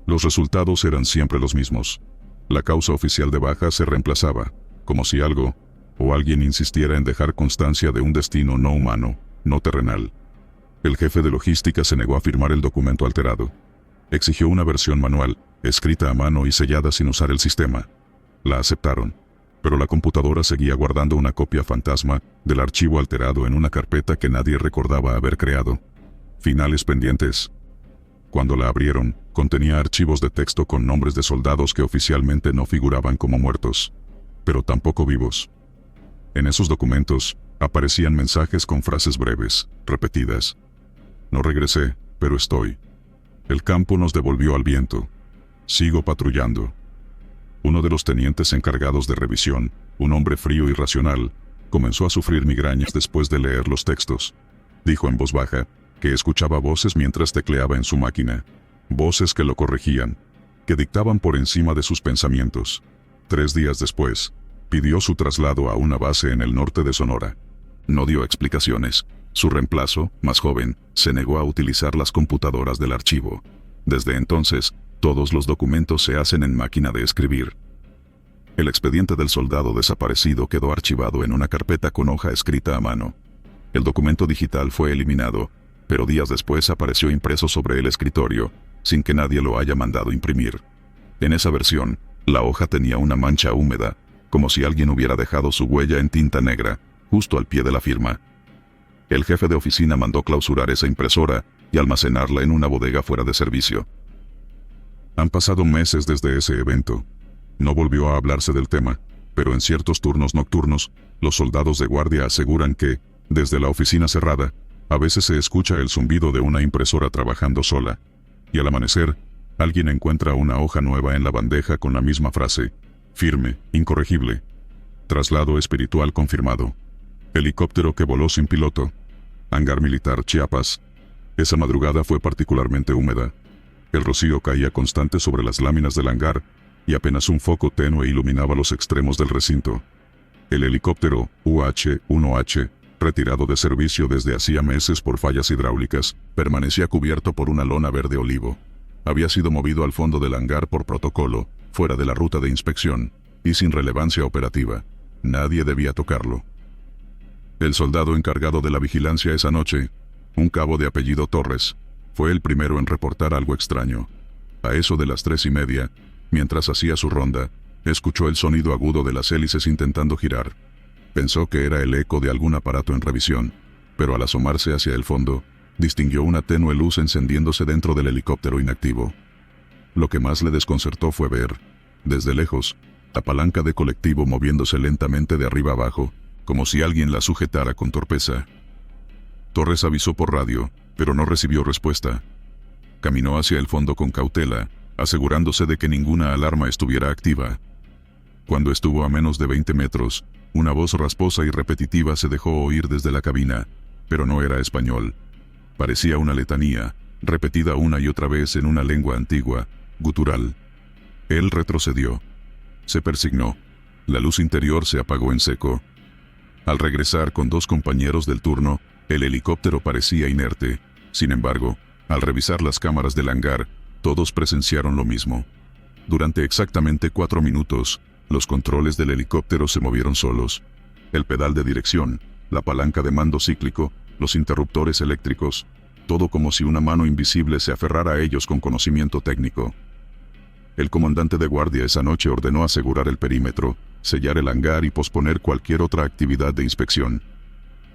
los resultados eran siempre los mismos. La causa oficial de baja se reemplazaba, como si algo, o alguien insistiera en dejar constancia de un destino no humano, no terrenal. El jefe de logística se negó a firmar el documento alterado. Exigió una versión manual, escrita a mano y sellada sin usar el sistema. La aceptaron, pero la computadora seguía guardando una copia fantasma del archivo alterado en una carpeta que nadie recordaba haber creado. Finales pendientes. Cuando la abrieron, contenía archivos de texto con nombres de soldados que oficialmente no figuraban como muertos, pero tampoco vivos. En esos documentos, aparecían mensajes con frases breves, repetidas. No regresé, pero estoy. El campo nos devolvió al viento. Sigo patrullando. Uno de los tenientes encargados de revisión, un hombre frío y racional, comenzó a sufrir migrañas después de leer los textos. Dijo en voz baja que escuchaba voces mientras tecleaba en su máquina. Voces que lo corregían, que dictaban por encima de sus pensamientos. 3 días después, pidió su traslado a una base en el norte de Sonora. No dio explicaciones. Su reemplazo, más joven, se negó a utilizar las computadoras del archivo. Desde entonces, todos los documentos se hacen en máquina de escribir. El expediente del soldado desaparecido quedó archivado en una carpeta con hoja escrita a mano. El documento digital fue eliminado, pero días después apareció impreso sobre el escritorio, sin que nadie lo haya mandado imprimir. En esa versión, la hoja tenía una mancha húmeda, como si alguien hubiera dejado su huella en tinta negra, justo al pie de la firma. El jefe de oficina mandó clausurar esa impresora y almacenarla en una bodega fuera de servicio. Han pasado meses desde ese evento. No volvió a hablarse del tema, pero en ciertos turnos nocturnos, los soldados de guardia aseguran que, desde la oficina cerrada, a veces se escucha el zumbido de una impresora trabajando sola, y al amanecer, alguien encuentra una hoja nueva en la bandeja con la misma frase: firme, incorregible. Traslado espiritual confirmado. Helicóptero que voló sin piloto. Hangar militar Chiapas. Esa madrugada fue particularmente húmeda. El rocío caía constante sobre las láminas del hangar, y apenas un foco tenue iluminaba los extremos del recinto. El helicóptero UH-1H, retirado de servicio desde hacía meses por fallas hidráulicas, permanecía cubierto por una lona verde olivo. Había sido movido al fondo del hangar por protocolo, fuera de la ruta de inspección, y sin relevancia operativa. Nadie debía tocarlo. El soldado encargado de la vigilancia esa noche, un cabo de apellido Torres, fue el primero en reportar algo extraño. A eso de las 3:30, mientras hacía su ronda, escuchó el sonido agudo de las hélices intentando girar. Pensó que era el eco de algún aparato en revisión, pero al asomarse hacia el fondo, distinguió una tenue luz encendiéndose dentro del helicóptero inactivo. Lo que más le desconcertó fue ver, desde lejos, la palanca de colectivo moviéndose lentamente de arriba abajo, como si alguien la sujetara con torpeza. Torres avisó por radio, pero no recibió respuesta. Caminó hacia el fondo con cautela, asegurándose de que ninguna alarma estuviera activa. Cuando estuvo a menos de 20 metros, una voz rasposa y repetitiva se dejó oír desde la cabina, pero no era español. Parecía una letanía, repetida una y otra vez en una lengua antigua, gutural. Él retrocedió. Se persignó. La luz interior se apagó en seco. Al regresar con 2 compañeros del turno, el helicóptero parecía inerte. Sin embargo, al revisar las cámaras del hangar, todos presenciaron lo mismo. Durante exactamente 4 minutos, los controles del helicóptero se movieron solos. El pedal de dirección, la palanca de mando cíclico, los interruptores eléctricos, todo como si una mano invisible se aferrara a ellos con conocimiento técnico. El comandante de guardia esa noche ordenó asegurar el perímetro, sellar el hangar y posponer cualquier otra actividad de inspección.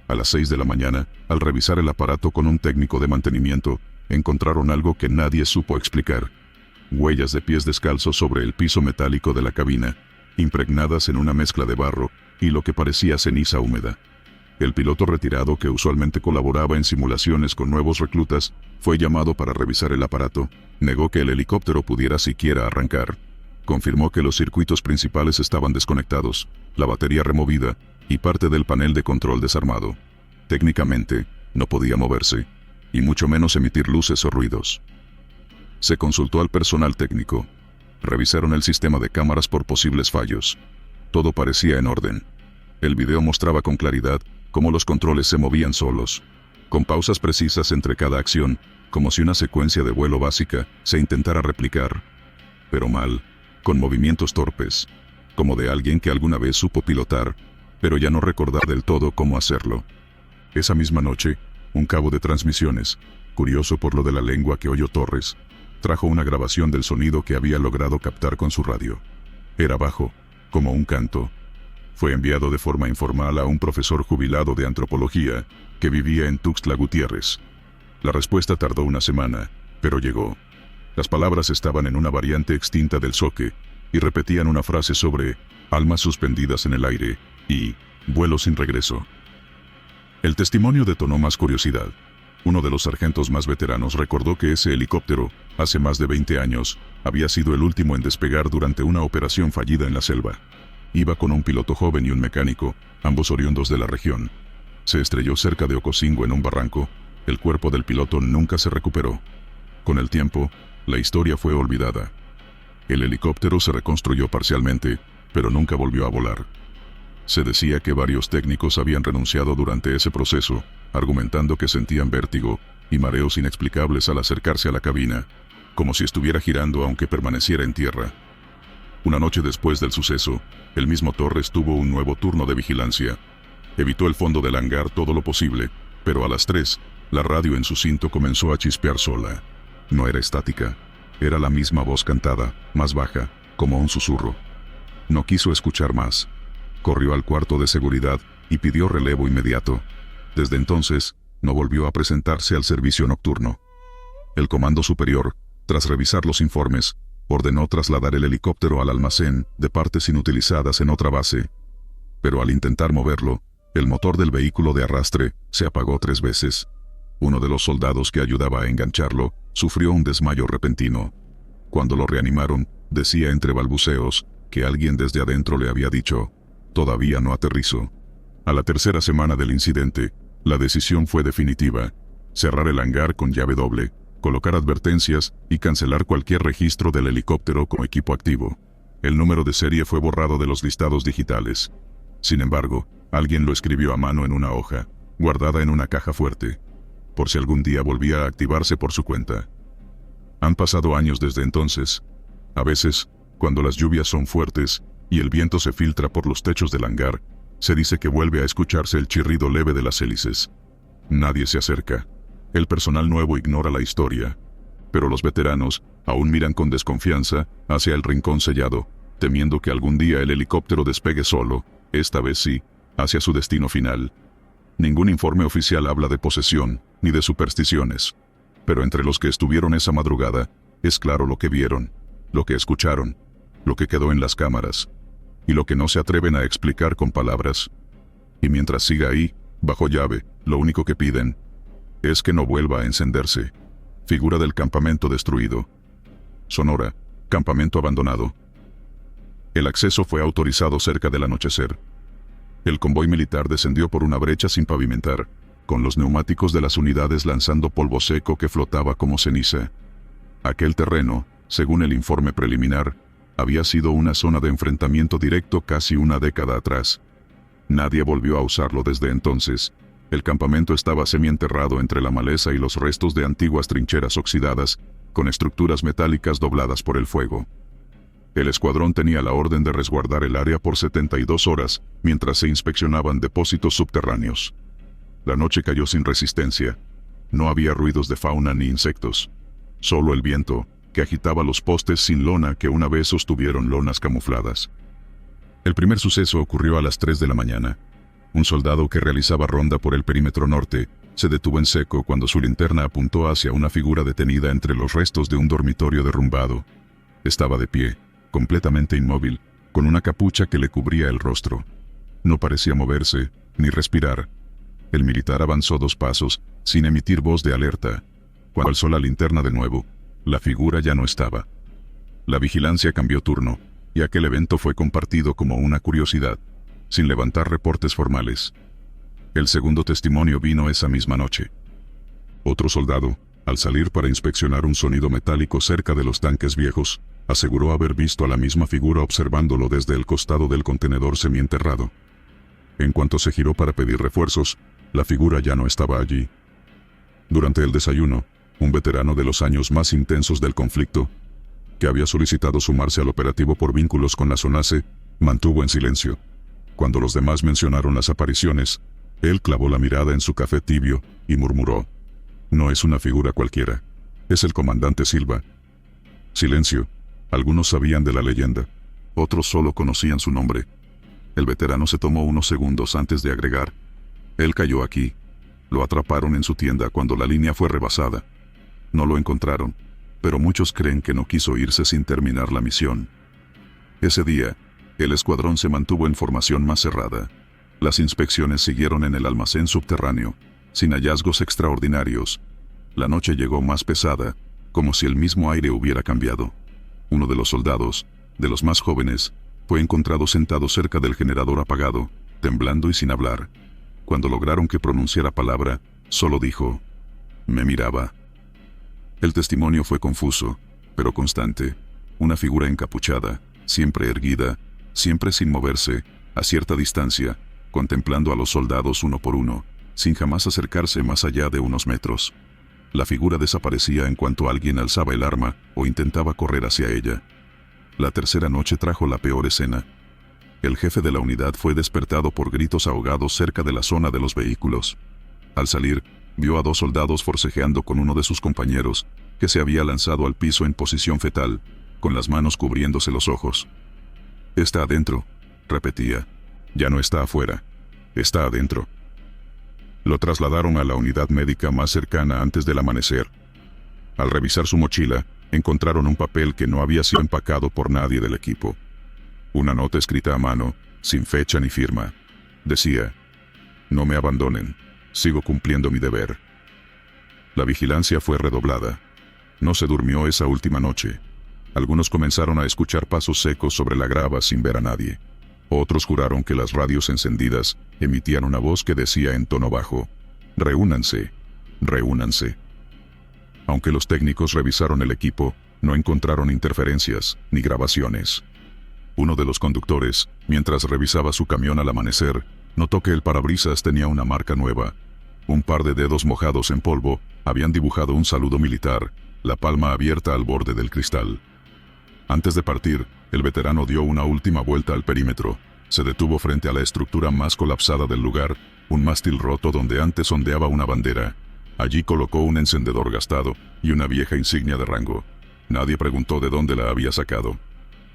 A las 6 de la mañana, al revisar el aparato con un técnico de mantenimiento, encontraron algo que nadie supo explicar. Huellas de pies descalzos sobre el piso metálico de la cabina, impregnadas en una mezcla de barro y lo que parecía ceniza húmeda. El piloto retirado, que usualmente colaboraba en simulaciones con nuevos reclutas, fue llamado para revisar el aparato. Negó que el helicóptero pudiera siquiera arrancar. Confirmó que los circuitos principales estaban desconectados, la batería removida y parte del panel de control desarmado. Técnicamente, no podía moverse, y mucho menos emitir luces o ruidos. Se consultó al personal técnico. Revisaron el sistema de cámaras por posibles fallos. Todo parecía en orden. El video mostraba con claridad cómo los controles se movían solos, con pausas precisas entre cada acción, como si una secuencia de vuelo básica se intentara replicar. Pero mal, con movimientos torpes, como de alguien que alguna vez supo pilotar, pero ya no recordaba del todo cómo hacerlo. Esa misma noche, un cabo de transmisiones, curioso por lo de la lengua que oyó Torres, trajo una grabación del sonido que había logrado captar con su radio. Era bajo, como un canto. Fue enviado de forma informal a un profesor jubilado de antropología que vivía en Tuxtla Gutiérrez. La respuesta tardó una semana, pero llegó. Las palabras estaban en una variante extinta del zoque y repetían una frase sobre almas suspendidas en el aire y vuelo sin regreso. El testimonio detonó más curiosidad. Uno de los sargentos más veteranos recordó que ese helicóptero, hace más de 20 años, había sido el último en despegar durante una operación fallida en la selva. Iba con un piloto joven y un mecánico, ambos oriundos de la región. Se estrelló cerca de Ocosingo en un barranco. El cuerpo del piloto nunca se recuperó. Con el tiempo, la historia fue olvidada. El helicóptero se reconstruyó parcialmente, pero nunca volvió a volar. Se decía que varios técnicos habían renunciado durante ese proceso, argumentando que sentían vértigo y mareos inexplicables al acercarse a la cabina, como si estuviera girando aunque permaneciera en tierra. Una noche después del suceso, el mismo Torres tuvo un nuevo turno de vigilancia. Evitó el fondo del hangar todo lo posible, pero a las 3, la radio en su cinto comenzó a chispear sola. No era estática, era la misma voz cantada, más baja, como un susurro. No quiso escuchar más. Corrió al cuarto de seguridad y pidió relevo inmediato. Desde entonces, no volvió a presentarse al servicio nocturno. El comando superior, tras revisar los informes, ordenó trasladar el helicóptero al almacén de partes inutilizadas en otra base. Pero al intentar moverlo, el motor del vehículo de arrastre se apagó 3 veces. Uno de los soldados que ayudaba a engancharlo sufrió un desmayo repentino. Cuando lo reanimaron, decía entre balbuceos que alguien desde adentro le había dicho: «Todavía no aterrizo». A la 3ª semana del incidente, la decisión fue definitiva: cerrar el hangar con llave doble, colocar advertencias y cancelar cualquier registro del helicóptero como equipo activo. El número de serie fue borrado de los listados digitales. Sin embargo, alguien lo escribió a mano en una hoja, guardada en una caja fuerte, por si algún día volvía a activarse por su cuenta. Han pasado años desde entonces. A veces, cuando las lluvias son fuertes y el viento se filtra por los techos del hangar, se dice que vuelve a escucharse el chirrido leve de las hélices. Nadie se acerca. El personal nuevo ignora la historia, pero los veteranos aún miran con desconfianza hacia el rincón sellado, temiendo que algún día el helicóptero despegue solo, esta vez sí, hacia su destino final. Ningún informe oficial habla de posesión, ni de supersticiones. Pero entre los que estuvieron esa madrugada, es claro lo que vieron, lo que escucharon, lo que quedó en las cámaras, y lo que no se atreven a explicar con palabras. Y mientras siga ahí, bajo llave, lo único que piden es que no vuelva a encenderse. Figura del campamento destruido. Sonora, campamento abandonado. El acceso fue autorizado cerca del anochecer. El convoy militar descendió por una brecha sin pavimentar, con los neumáticos de las unidades lanzando polvo seco que flotaba como ceniza. Aquel terreno, según el informe preliminar, había sido una zona de enfrentamiento directo casi una década atrás. Nadie volvió a usarlo desde entonces. El campamento estaba semienterrado entre la maleza y los restos de antiguas trincheras oxidadas, con estructuras metálicas dobladas por el fuego. El escuadrón tenía la orden de resguardar el área por 72 horas, mientras se inspeccionaban depósitos subterráneos. La noche cayó sin resistencia. No había ruidos de fauna ni insectos. Solo el viento, que agitaba los postes sin lona que una vez sostuvieron lonas camufladas. El primer suceso ocurrió a las 3 de la mañana. Un soldado que realizaba ronda por el perímetro norte se detuvo en seco cuando su linterna apuntó hacia una figura detenida entre los restos de un dormitorio derrumbado. Estaba de pie, completamente inmóvil, con una capucha que le cubría el rostro. No parecía moverse, ni respirar. El militar avanzó 2 pasos, sin emitir voz de alerta. Cuando alzó la linterna de nuevo, la figura ya no estaba. La vigilancia cambió turno, y aquel evento fue compartido como una curiosidad, sin levantar reportes formales. El segundo testimonio vino esa misma noche. Otro soldado, al salir para inspeccionar un sonido metálico cerca de los tanques viejos, aseguró haber visto a la misma figura observándolo desde el costado del contenedor semienterrado. En cuanto se giró para pedir refuerzos, la figura ya no estaba allí. Durante el desayuno, un veterano de los años más intensos del conflicto, que había solicitado sumarse al operativo por vínculos con la SONACE, mantuvo en silencio. Cuando los demás mencionaron las apariciones, él clavó la mirada en su café tibio y murmuró: «No es una figura cualquiera. Es el comandante Silva». Silencio. Algunos sabían de la leyenda. Otros solo conocían su nombre. El veterano se tomó unos segundos antes de agregar: «Él cayó aquí. Lo atraparon en su tienda cuando la línea fue rebasada. No lo encontraron, pero muchos creen que no quiso irse sin terminar la misión». Ese día, el escuadrón se mantuvo en formación más cerrada. Las inspecciones siguieron en el almacén subterráneo, sin hallazgos extraordinarios. La noche llegó más pesada, como si el mismo aire hubiera cambiado. Uno de los soldados, de los más jóvenes, fue encontrado sentado cerca del generador apagado, temblando y sin hablar. Cuando lograron que pronunciara palabra, solo dijo: «Me miraba». El testimonio fue confuso, pero constante. Una figura encapuchada, siempre erguida, siempre sin moverse, a cierta distancia, contemplando a los soldados uno por uno, sin jamás acercarse más allá de unos metros. La figura desaparecía en cuanto alguien alzaba el arma o intentaba correr hacia ella. La tercera noche trajo la peor escena. El jefe de la unidad fue despertado por gritos ahogados cerca de la zona de los vehículos. Al salir, vio a 2 soldados forcejeando con uno de sus compañeros, que se había lanzado al piso en posición fetal, con las manos cubriéndose los ojos. «Está adentro», repetía. «Ya no está afuera. Está adentro». Lo trasladaron a la unidad médica más cercana antes del amanecer. Al revisar su mochila, encontraron un papel que no había sido empacado por nadie del equipo. Una nota escrita a mano, sin fecha ni firma. Decía: «No me abandonen. Sigo cumpliendo mi deber». La vigilancia fue redoblada. No se durmió esa última noche. Algunos comenzaron a escuchar pasos secos sobre la grava sin ver a nadie. Otros juraron que las radios encendidas emitían una voz que decía en tono bajo: «Reúnanse, reúnanse». Aunque los técnicos revisaron el equipo, no encontraron interferencias ni grabaciones. Uno de los conductores, mientras revisaba su camión al amanecer, notó que el parabrisas tenía una marca nueva. Un par de dedos mojados en polvo habían dibujado un saludo militar, la palma abierta al borde del cristal. Antes de partir, el veterano dio una última vuelta al perímetro. Se detuvo frente a la estructura más colapsada del lugar, un mástil roto donde antes ondeaba una bandera. Allí colocó un encendedor gastado y una vieja insignia de rango. Nadie preguntó de dónde la había sacado.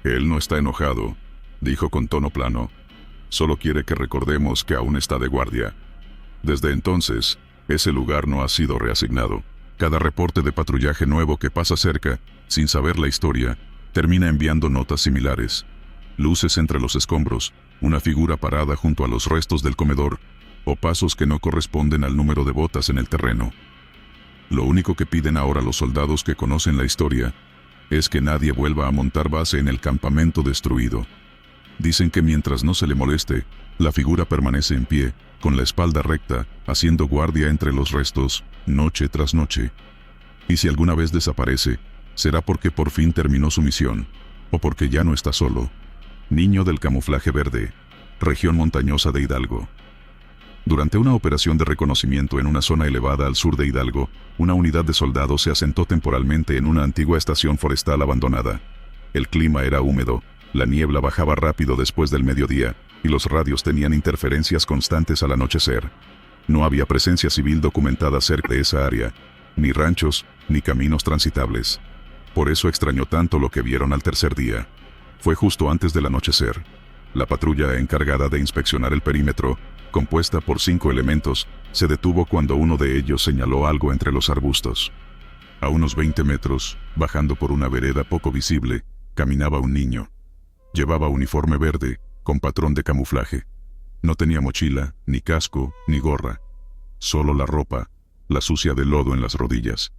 «Él no está enojado», dijo con tono plano. «Solo quiere que recordemos que aún está de guardia». Desde entonces, ese lugar no ha sido reasignado. Cada reporte de patrullaje nuevo que pasa cerca, sin saber la historia, termina enviando notas similares. Luces entre los escombros, una figura parada junto a los restos del comedor, o pasos que no corresponden al número de botas en el terreno. Lo único que piden ahora los soldados que conocen la historia es que nadie vuelva a montar base en el campamento destruido. Dicen que mientras no se le moleste, la figura permanece en pie, con la espalda recta, haciendo guardia entre los restos, noche tras noche. Y si alguna vez desaparece, será porque por fin terminó su misión, o porque ya no está solo. Niño del camuflaje verde, región montañosa de Hidalgo. Durante una operación de reconocimiento en una zona elevada al sur de Hidalgo, una unidad de soldados se asentó temporalmente en una antigua estación forestal abandonada. El clima era húmedo, la niebla bajaba rápido después del mediodía, y los radios tenían interferencias constantes al anochecer. No había presencia civil documentada cerca de esa área, ni ranchos, ni caminos transitables. Por eso extrañó tanto lo que vieron al tercer día. Fue justo antes del anochecer. La patrulla encargada de inspeccionar el perímetro, compuesta por 5 elementos, se detuvo cuando uno de ellos señaló algo entre los arbustos. A unos 20 metros, bajando por una vereda poco visible, caminaba un niño. Llevaba uniforme verde, con patrón de camuflaje. No tenía mochila, ni casco, ni gorra. Solo la ropa, la sucia de lodo en las rodillas.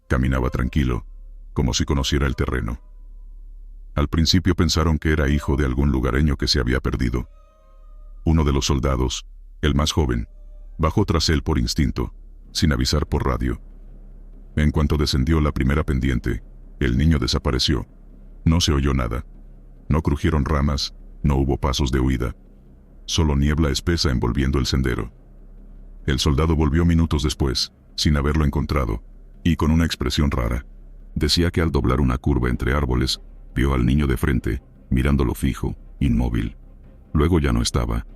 Caminaba tranquilo, como si conociera el terreno. Al principio pensaron que era hijo de algún lugareño que se había perdido. Uno de los soldados, el más joven, bajó tras él por instinto, sin avisar por radio. En cuanto descendió la primera pendiente, el niño desapareció. No se oyó nada. No crujieron ramas, no hubo pasos de huida. Solo niebla espesa envolviendo el sendero. El soldado volvió minutos después, sin haberlo encontrado, y con una expresión rara. Decía que al doblar una curva entre árboles, vio al niño de frente, mirándolo fijo, inmóvil. Luego ya no estaba.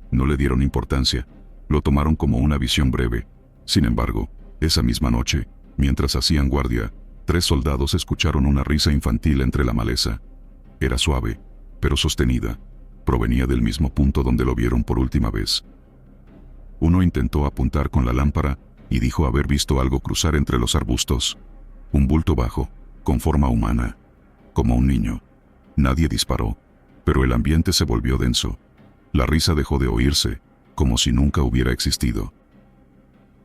No le dieron importancia, lo tomaron como una visión breve. Sin embargo, esa misma noche, mientras hacían guardia, 3 soldados escucharon una risa infantil entre la maleza. Era suave, pero sostenida. Provenía del mismo punto donde lo vieron por última vez. Uno intentó apuntar con la lámpara y dijo haber visto algo cruzar entre los arbustos. Un bulto bajo, con forma humana, como un niño. Nadie disparó, pero el ambiente se volvió denso. La risa dejó de oírse, como si nunca hubiera existido.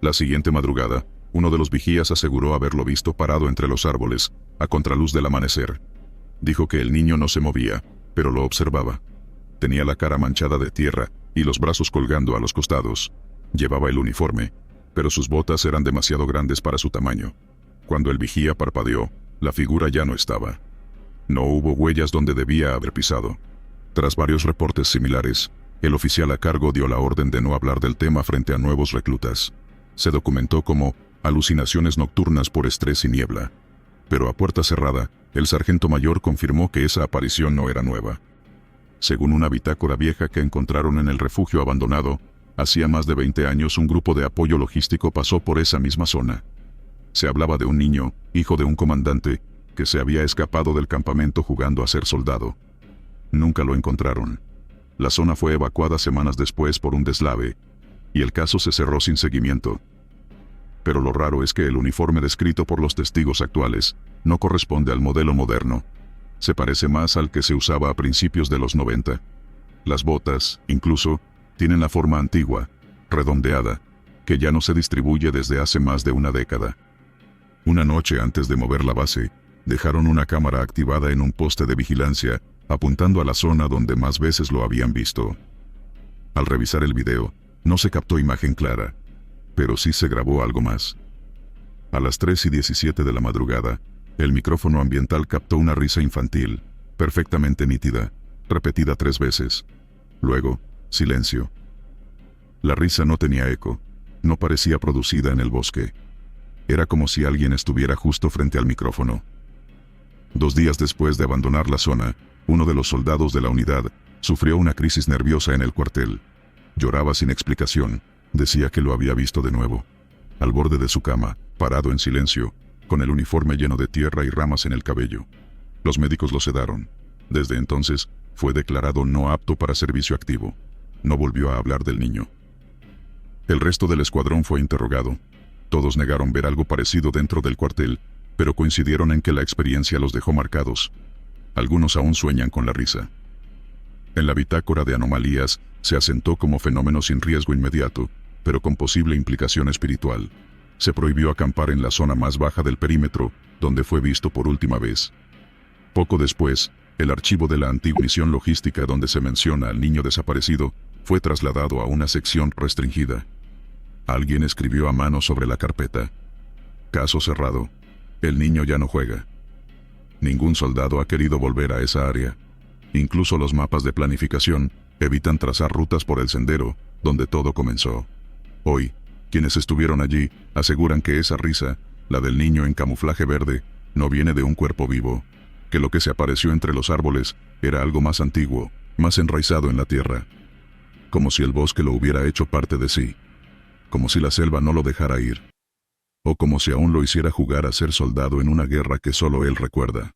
La siguiente madrugada, uno de los vigías aseguró haberlo visto parado entre los árboles, a contraluz del amanecer. Dijo que el niño no se movía, pero lo observaba. Tenía la cara manchada de tierra y los brazos colgando a los costados. Llevaba el uniforme, pero sus botas eran demasiado grandes para su tamaño. Cuando el vigía parpadeó, la figura ya no estaba. No hubo huellas donde debía haber pisado. Tras varios reportes similares, el oficial a cargo dio la orden de no hablar del tema frente a nuevos reclutas. Se documentó como alucinaciones nocturnas por estrés y niebla. Pero a puerta cerrada, el sargento mayor confirmó que esa aparición no era nueva. Según una bitácora vieja que encontraron en el refugio abandonado, hacía más de 20 años un grupo de apoyo logístico pasó por esa misma zona. Se hablaba de un niño, hijo de un comandante, que se había escapado del campamento jugando a ser soldado. Nunca lo encontraron. La zona fue evacuada semanas después por un deslave, y el caso se cerró sin seguimiento. Pero lo raro es que el uniforme descrito por los testigos actuales no corresponde al modelo moderno. Se parece más al que se usaba a principios de los 90. Las botas, incluso, tienen la forma antigua, redondeada, que ya no se distribuye desde hace más de una década. Una noche antes de mover la base, dejaron una cámara activada en un poste de vigilancia, apuntando a la zona donde más veces lo habían visto. Al revisar el video, no se captó imagen clara, pero sí se grabó algo más. A las 3:17 de la madrugada, el micrófono ambiental captó una risa infantil, perfectamente nítida, repetida 3 veces. Luego, silencio. La risa no tenía eco, no parecía producida en el bosque. Era como si alguien estuviera justo frente al micrófono. 2 días después de abandonar la zona, uno de los soldados de la unidad sufrió una crisis nerviosa en el cuartel. Lloraba sin explicación, decía que lo había visto de nuevo. Al borde de su cama, parado en silencio, con el uniforme lleno de tierra y ramas en el cabello. Los médicos lo sedaron. Desde entonces, fue declarado no apto para servicio activo. No volvió a hablar del niño. El resto del escuadrón fue interrogado. Todos negaron ver algo parecido dentro del cuartel, pero coincidieron en que la experiencia los dejó marcados. Algunos aún sueñan con la risa. En la bitácora de anomalías, se asentó como fenómeno sin riesgo inmediato, pero con posible implicación espiritual. Se prohibió acampar en la zona más baja del perímetro, donde fue visto por última vez. Poco después, el archivo de la antigua misión logística donde se menciona al niño desaparecido, fue trasladado a una sección restringida. Alguien escribió a mano sobre la carpeta: caso cerrado. El niño ya no juega. Ningún soldado ha querido volver a esa área. Incluso los mapas de planificación evitan trazar rutas por el sendero donde todo comenzó. Hoy, quienes estuvieron allí aseguran que esa risa, la del niño en camuflaje verde, no viene de un cuerpo vivo, que lo que se apareció entre los árboles era algo más antiguo, más enraizado en la tierra. Como si el bosque lo hubiera hecho parte de sí. Como si la selva no lo dejara ir. O como si aún lo hiciera jugar a ser soldado en una guerra que solo él recuerda.